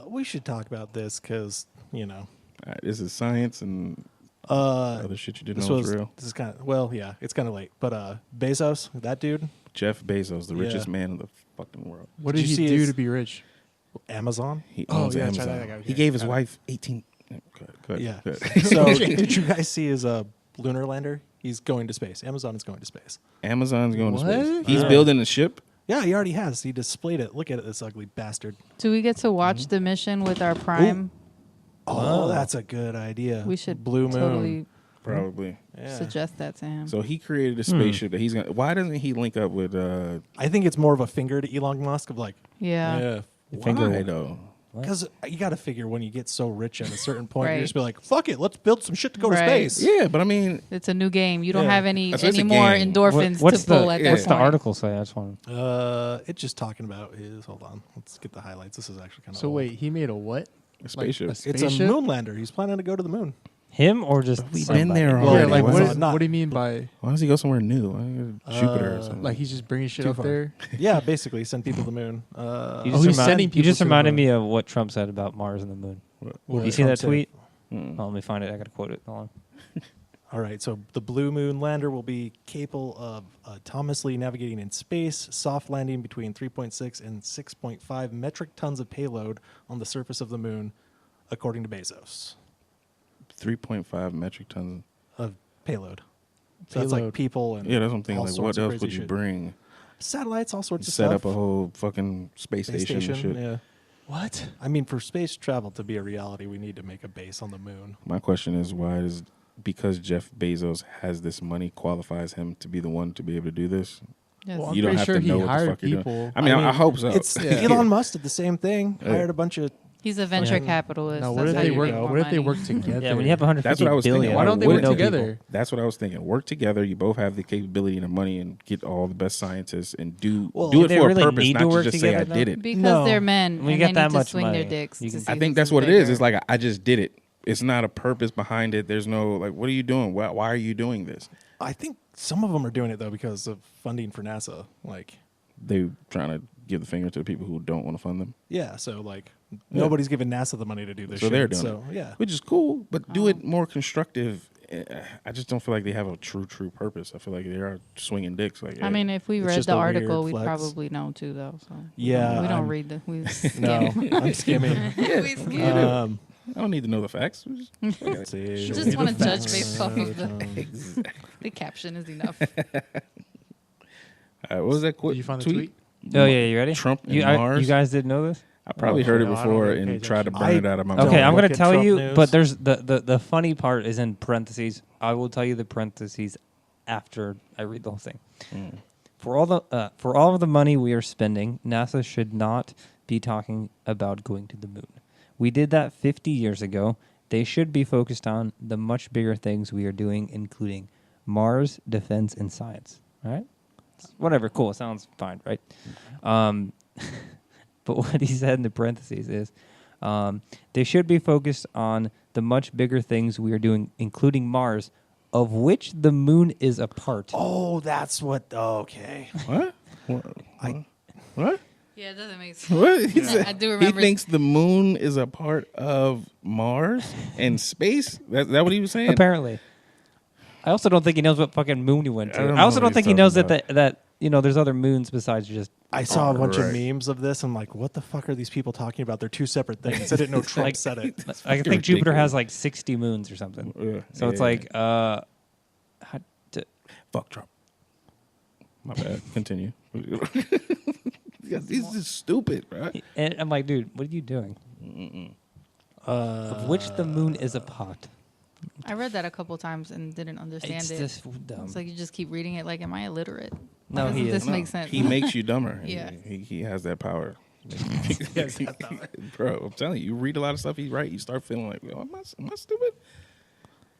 We should talk about this because All right, this is science and uh, other shit you didn't this know was was real. this is kind of yeah, it's kind of late. But Bezos, that dude, Jeff Bezos, the Yeah. richest man in the fucking world. What Did did you he see do his- to be rich? Amazon. He Oh, owns yeah, that's right, Amazon. that guy. He Okay, gave his got it. wife 18. Good. Yeah. Good. So did you guys see his lunar lander? He's going to space. Amazon is going to space. Amazon's going to space. What? He's Yeah. building a ship. Yeah, he already has. He displayed it. Look at it, this ugly bastard. Do we get to watch the mission with our Prime? Oh, that's a good idea. We should Blue Moon. totally Probably. Yeah. suggest that to him. So he created a spaceship that he's gonna. Why doesn't he link up with? I think it's more of a finger to Elon Musk of like, yeah. Why though? Because you got to figure when you get so rich at a certain point, Right. you just be like, fuck it, let's build some shit to go to Right. space. Yeah, but I mean, It's a new game. You don't Yeah. have any So it's a more game. endorphins What's to pull the at yeah. that what's the point. article say? I just want. It's just talking about his. Hold on, let's get the highlights. This is actually kind of. So wait, he made a what? a spaceship. Like it's a spaceship? moon lander. He's planning to go to the moon. Him or just We've somebody? been there Well, already. Yeah, like Why what, not? Not- what do you mean by Why does he go somewhere new? Why don't you go to Jupiter or something? like he's just bringing shit Too up far. there? Yeah, basically send people to the moon. You Oh, just, he's sending you people just to the reminded moon. me of what Trump said about Mars and the moon. What You see Trump that said. tweet? Mm. Oh, let me find it. I gotta quote it. Hold on. All right, so the Blue Moon lander will be capable of autonomously navigating in space, soft landing between 3.6 and 6.5 metric tons of payload on the surface of the moon, according to Bezos. 3.5 metric tons. Of payload. So that's like Payload. people and Yeah, that's what I'm thinking. all Like, sorts what of else crazy would you shit. bring? Satellites, all sorts of Set stuff. up a whole fucking space station and shit. Yeah. What? I mean, for space travel to be a reality, we need to make a base on the moon. My question is, why does because Jeff Bezos has this money qualifies him to be the one to be able to do this? Yes. Well, I'm You don't pretty have sure to he know what the hired fuck you're doing. people. I mean, I hope so. It's Yeah. Elon Musk did the same thing. Yeah. Hired a bunch of. He's a venture Fucking- capitalist. No, what That's if how they you work? make more What if they money. work together? Yeah, when you have 150 That's what I was thinking. billion, Why don't they we work know together? people. That's what I was thinking. Work together. You both have the capability and the money, and get all the best scientists, and do Well, do do it they for really a purpose, need to not work to just say I together, did though? it. Because No. they're men When you and get they that need to much swing money, their dicks. you to can- see I who's think that's what it is. bigger. It's like I just did it. It's not a purpose behind it. There's no like, what are you doing? Why are you doing this? I think some of them are doing it though because of funding for NASA. Like, They trying to give the finger to the people who don't want to fund them. yeah, so like Nobody's giving NASA the money to do this So shit. they're doing so, yeah. which is cool, but do it more constructive. I just don't feel like they have a true purpose. I feel like they are swinging dicks. Like, I mean, if we It's read just the a weird article, we flex. probably know too, though. So Yeah, we don't I'm- read the. We No, skim. I'm skimming. We skim. I don't need to know the facts. Let's see. You just want to judge based off of the caption is enough. What was that Did you find the tweet? Oh yeah, you ready? Trump and you Mars. you guys didn't know this? I probably Oh, heard it no, I don't before really pay and tried to attention. burn it out of my Don't Okay, mind. I'm look going to at tell Trump you, news. but there's the funny part is in parentheses. I will tell you the parentheses after I read the whole thing. For all of the money we are spending, NASA should not be talking about going to the moon. We did that 50 years ago. They should be focused on the much bigger things we are doing, including Mars, defense, and science. All right? Whatever, cool. Sounds fine, right? But what he said in the parentheses is, they should be focused on the much bigger things we are doing, including Mars, of which the moon is a part. Oh, that's what. Okay. What? What? Yeah, it doesn't make sense. What? He said I do he remember. thinks the moon is a part of Mars and space. That what he was saying? Apparently. I also don't think he knows what fucking moon he went I to. don't I, know also what don't he's think he talking knows about. that there's other moons besides just I saw a bunch right. of memes of this. I'm like, what the fuck are these people talking about? They're two separate things. I didn't know Trump Like- said it. I fucking think Jupiter ridiculous. has like 60 moons or something. So it's Yeah. like Fuck Trump. My bad. Continue. He's just stupid, right? and I'm like, dude, what are you doing? Of which the moon is a pot. I read that a couple times and didn't understand It's it. just dumb. It's like you just keep reading it. Like, am I illiterate? No, Why he doesn't is. This No, makes sense. He makes you dumber. Yeah. He has that power. Bro, I'm telling you, you read a lot of stuff he's right. You start feeling like, oh, am I stupid?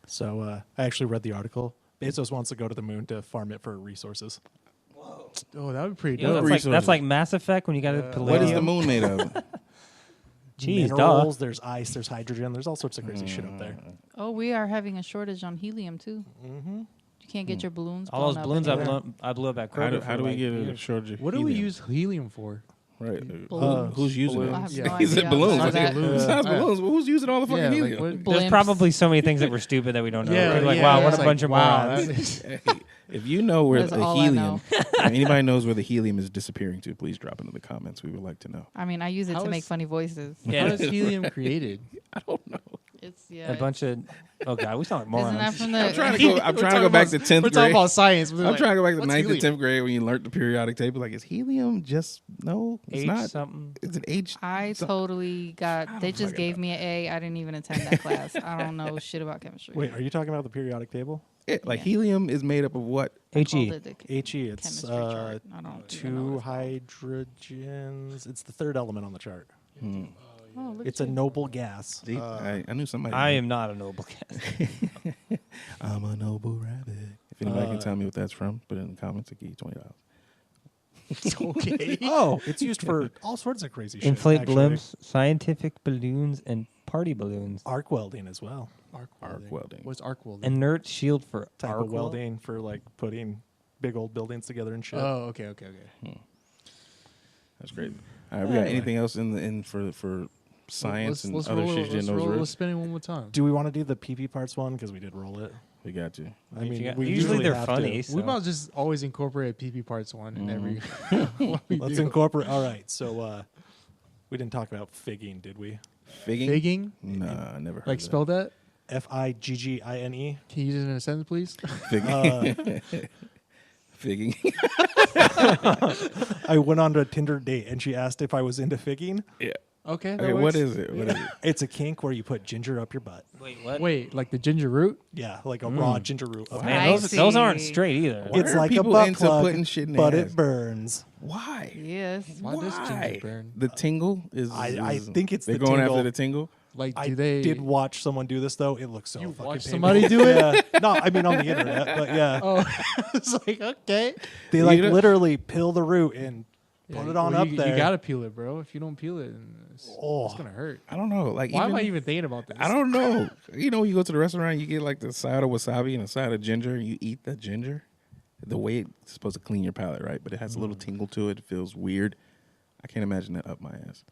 So I actually read the article. Bezos wants to go to the moon to farm it for resources. Oh, that would be pretty You know, dope. that's like Mass Effect when you got to palladium. What is the moon made of? Jeez, Minerals, there's ice, there's hydrogen, there's all sorts of crazy shit up there. Oh, we are having a shortage on helium too. Mm-hmm. You can't get your balloons. All those blown up balloons anywhere. I blew up at How Kroger. do we for, get like, a years. shortage of What do we helium? use helium for? Right. Balloons. Who's using Balloons. I have it? Yeah. no He said idea. balloons. Besides that. balloons. Besides Yeah. balloons, but who's using all the fucking Yeah, helium? like what, There's Blimps. probably so many things that were stupid that we don't know. We're like, yeah, wow, what it's a like, bunch of wow, morons. that is- Hey, if you know where That's the all I helium, know. if anybody knows where the helium is disappearing to, please drop into the comments. We would like to know. I mean, I use it How to make is- funny voices. Yeah. How is helium created? I don't know. It's yeah. A bunch of oh god, we sound like Isn't that morons. from the? I'm trying to go back to 10th We're grade. talking about science. I'm trying to go back to what's 9th helium? and 10th grade when you learned the periodic table. Like, is helium just no? It's H not. something. It's an H. I totally got. They just fucking gave me an A. I didn't even attend that class. I don't know shit about chemistry. Wait, are you talking about the periodic table? Like Yeah. helium is made up of what? I H called E. it the He, it's chemistry chart. I don't even know two what hydrogens. It's the third element on the chart. Oh, look It's at a you. noble gas. See, I knew somebody. I am not a noble cat. I'm a noble rabbit. If anybody can tell me what that's from, put it in the comments. I'll give you $20. Okay. Oh, it's used for all sorts of crazy shit. Inflate actually. blimps, scientific balloons, and party balloons. Arc welding as well. Arc welding. What's arc welding? Inert shield for Type arc of welding for like putting big old buildings together and shit. Oh, okay. That's great. All right, we got anything else in for science and other shit you didn't know was real? Let's spin it one more time. Do we want to do the PP parts one? Because we did roll it. We got you. I mean, got- we usually they're have funny. to. We so- might just always incorporate PP parts one in every. what we Let's do. incorporate. All right. So we didn't talk about figging, did we? Figging? Figging? Nah, I never heard Like of spell that? Figgine. Can you use it in a sentence, please? that. Figging. I went on to a Tinder date and she asked if I was into figging. Yeah. Okay. that Okay, what works. is it? What is it? It's a kink where you put ginger up your butt. Wait, what? Wait, like the ginger root? Yeah, like a raw ginger root. Up Man, I those aren't see. straight either. Why It's are like a people butt into plug, putting shit in but their it ass? burns. Why? Yes. Why does ginger Why? burn? The tingle is. I is- think it's they're the going tingle. after the tingle. Like, I do they? did watch someone do this though. It looks so You fucking watched painful. somebody do it? Yeah. No, I mean on the internet, but yeah. Oh, it's like okay. They like You know- literally peel the root and put Yeah, it on well, up you, there. You gotta peel it, bro. If you don't peel it, it's Oh. gonna hurt. I don't know. Like, Why am I even thinking about this? I don't know. You know, you go to the restaurant, you get like the side of wasabi and a side of ginger, and you eat the ginger. The way it's supposed to clean your palate, right? But it has a little tingle to it. It feels weird. I can't imagine that up my ass.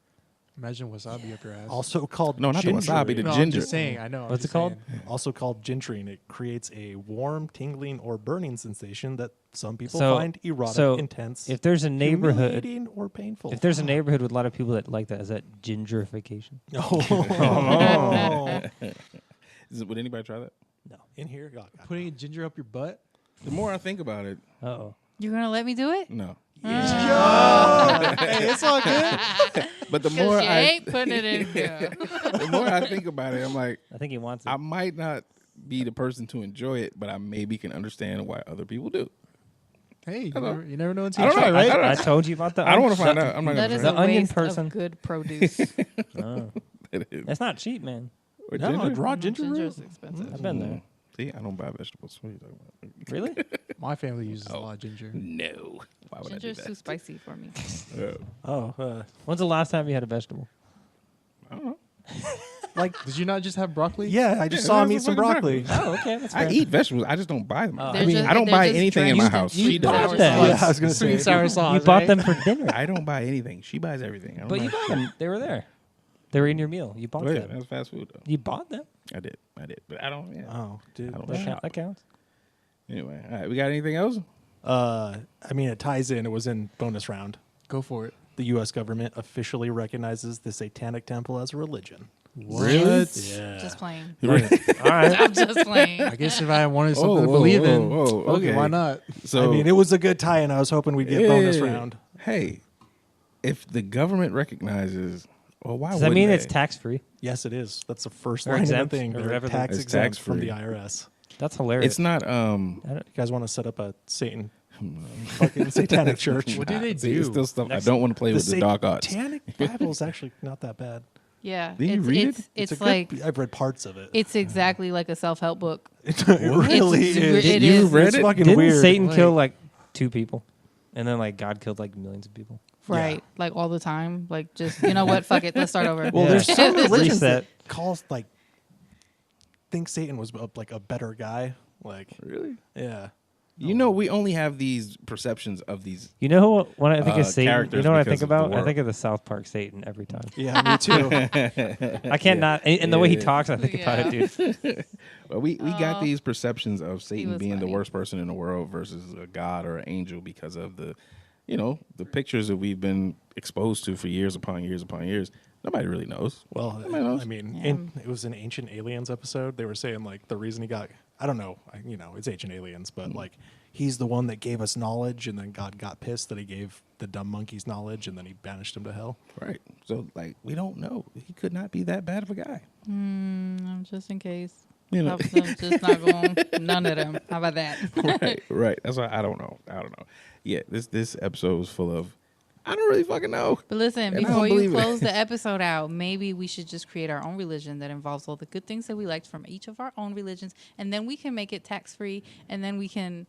Imagine wasabi up your ass. Also called No, not the wasabi, the No, I'm ginger. just saying. I know. I'm What's just it called? saying. Also called gingerine. It creates a warm, tingling, or burning sensation that some people So- find erotic, so intense, If there's a neighborhood, humiliating, or painful. if there's a neighborhood with a lot of people that like that, is that gingerification? Oh. Would anybody try that? No. In here, God. Putting ginger up your butt. The more I think about it, Uh-oh. You're gonna let me do it? no. Hey, it's all good. But the 'Cause more you I ain't putting it in here. the more I think about it, I'm like, I think he wants it. I might not be the person to enjoy it, but I maybe can understand why other people do. Hey, Hello. you never know until I you don't try, know. right? I I told you about that. I don't want to find out. I'm not That going is to The a onion waste person. of good produce. Oh. it is. That's not cheap, man. Or No, ginger? raw ginger root. Ginger's expensive. I've been there. See, I don't buy vegetables. What are you talking about? Really? My family uses a lot of ginger. No. Why would Ginger's I too do spicy for me. that? When's the last time you had a vegetable? I don't know. Like, Did you not just have broccoli? yeah, I just Yeah, saw him that's eat some fucking broccoli. Oh, okay. That's I fair. eat vegetables. I just don't buy them. Oh. They're I mean, just- I don't they're buy just anything in my drenched house. you She bought does. them. Yeah, I was gonna Sweet and say. sour sauce. You bought right? them for dinner. I don't buy anything. She buys everything. I don't But you buy bought them. They were there. They were in your meal. You bought Oh, yeah, them. that's fast food though. You bought them. I did. But I don't. Yeah. Oh, dude. I don't That, shop. that counts. Anyway, all right. We got anything else? I mean, it ties in. It was in bonus round. Go for it. The U.S. government officially recognizes the Satanic Temple as a religion. Really? Yeah. Just playing. All right. I'm just playing. I guess if I wanted something to believe in, okay. why not? So I mean, it was a good tie-in. I was hoping we'd get bonus yeah. round. Hey, if the government recognizes, well, why Does that wouldn't mean they? it's tax free? Yes, it is. That's the first Or line exempt, of the thing. or They're whatever tax It's exempt from tax-free. the IRS. That's hilarious. It's not. You guys want to set up a Satan fucking satanic church? What do they See, do? it's still stuff Next- I don't want to play with the dark arts. Satanic Bible is actually not that bad. Yeah. Did you it's, read it's, it? It's, a good- like I've read parts of it. it's exactly like a self-help book. It really It's- is. it You is. read It's it? fucking Didn't weird. Satan Like- kill like 2 people, and then like God killed like millions of people? Right. Like all the time. Like just, you know what? Fuck it. Let's start over. Well, Yeah. there's some religions Reset. that calls like think Satan was like a better guy. Like, Really? yeah. You know, we only have these perceptions of these. You know who, when I think of Satan? Characters You know what I because think of the about? I world. think of the South Park Satan every time. Yeah, me too. I can't not. And the way he Yeah. talks, I think about it, dude. Well, we got these perceptions of Satan was being the funny. worst person in the world versus a god or an angel because of the, you know, the pictures that we've been exposed to for years upon years upon years. Nobody really knows. Well, Nobody knows. I mean, Yeah. it was an Ancient Aliens episode. They were saying like the reason he got, I don't know, it's Ancient Aliens, but like he's the one that gave us knowledge, and then God got pissed that he gave the dumb monkeys knowledge, and then he banished him to hell. Right. So, like, we don't know. He could not be that bad of a guy. Just in case. You know. I'm just not going. None of them. How about that? Right. Right. That's why I don't know. Yeah, this episode was full of, I don't really fucking know. But listen, And I before don't you believe it. close the episode out, maybe we should just create our own religion that involves all the good things that we liked from each of our own religions, and then we can make it tax free, and then we can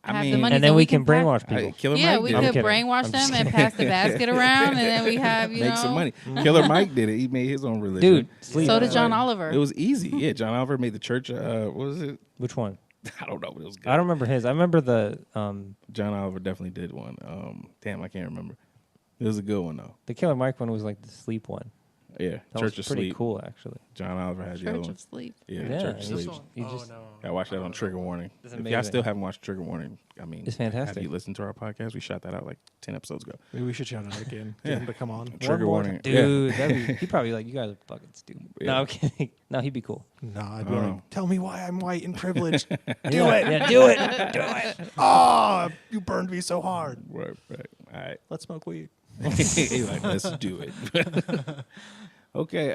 I have mean- the money. And that then we can pass- brainwash people. Killer Yeah, Mike we did I'm could it. kidding. brainwash I'm them just and pass the basket around, and then we have Make some money. Killer Mike did it. He made his own religion. Dude, sleep. So did John Oliver. It was easy. Yeah, John Oliver made the church. What was it? Which one? I don't know, but it was good. I don't remember his. I remember the John Oliver definitely did one. Damn, I can't remember. It was a good one though. Killer Mike one was like the sleep one. Yeah, That Church was of pretty Sleep. cool, actually. John Oliver had the other Church one. of Sleep. Yeah, Yeah, Church of this Sleep. one. You Oh, just- no. I watched that on Trigger Warning. It's If y'all amazing. still haven't watched Trigger Warning, I mean, It's fantastic. Have you listened to our podcast? We shot that out like 10 episodes ago. Maybe we should shout out again. Yeah. Get him to come on. Trigger One more warning. time. Dude, that'd be, he'd probably be like, you guys are fucking stupid. Yeah. No, I'm kidding. No, he'd be cool. No, I'd be Oh. like, tell me why I'm white and privileged. Do it. Yeah, do it. Do it. Oh, you burned me so hard. Right, right. All right. Let's smoke weed. He's like, let's do it. Okay.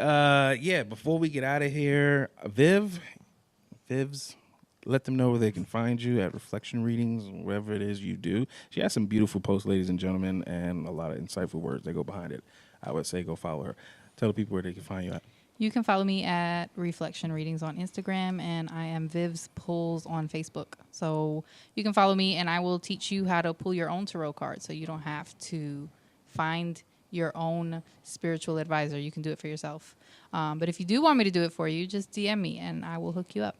Yeah. Before we get out of here, Vivs, let them know where they can find you at Reflection Readings, wherever it is you do. She has some beautiful posts, ladies and gentlemen, and a lot of insightful words that go behind it. I would say go follow her. Tell the people where they can find you at. You can follow me at Reflection Readings on Instagram, and I am Viv's Pulls on Facebook. So you can follow me, and I will teach you how to pull your own tarot card, so you don't have to find your own spiritual advisor. You can do it for yourself. But if you do want me to do it for you, just DM me, and I will hook you up.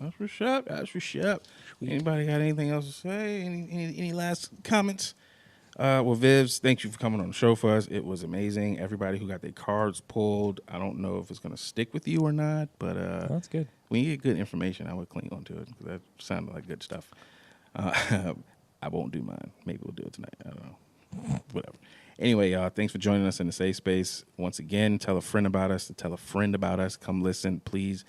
That's what's up. That's what's up. Anybody got anything else to say? Any last comments? Well, Vivs, thank you for coming on the show for us. It was amazing. Everybody who got their cards pulled, I don't know if it's going to stick with you or not, but That's good. when you get good information, I would cling on to it because that sounded like good stuff. I won't do mine. Maybe we'll do it tonight. I don't know. Whatever. Anyway, y'all, thanks for joining us in the Safe Space. Once again, tell a friend about us. Tell a friend about us. Come listen. Please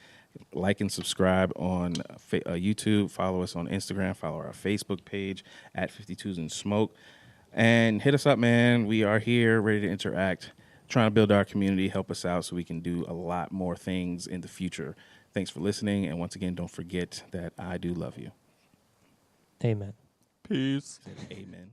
like and subscribe on YouTube. Follow us on Instagram. Follow our Facebook page at 52s and Smoke. And hit us up, man. We are here, ready to interact, trying to build our community, help us out so we can do a lot more things in the future. Thanks for listening. And once again, don't forget that I do love you. Amen. Peace. Amen.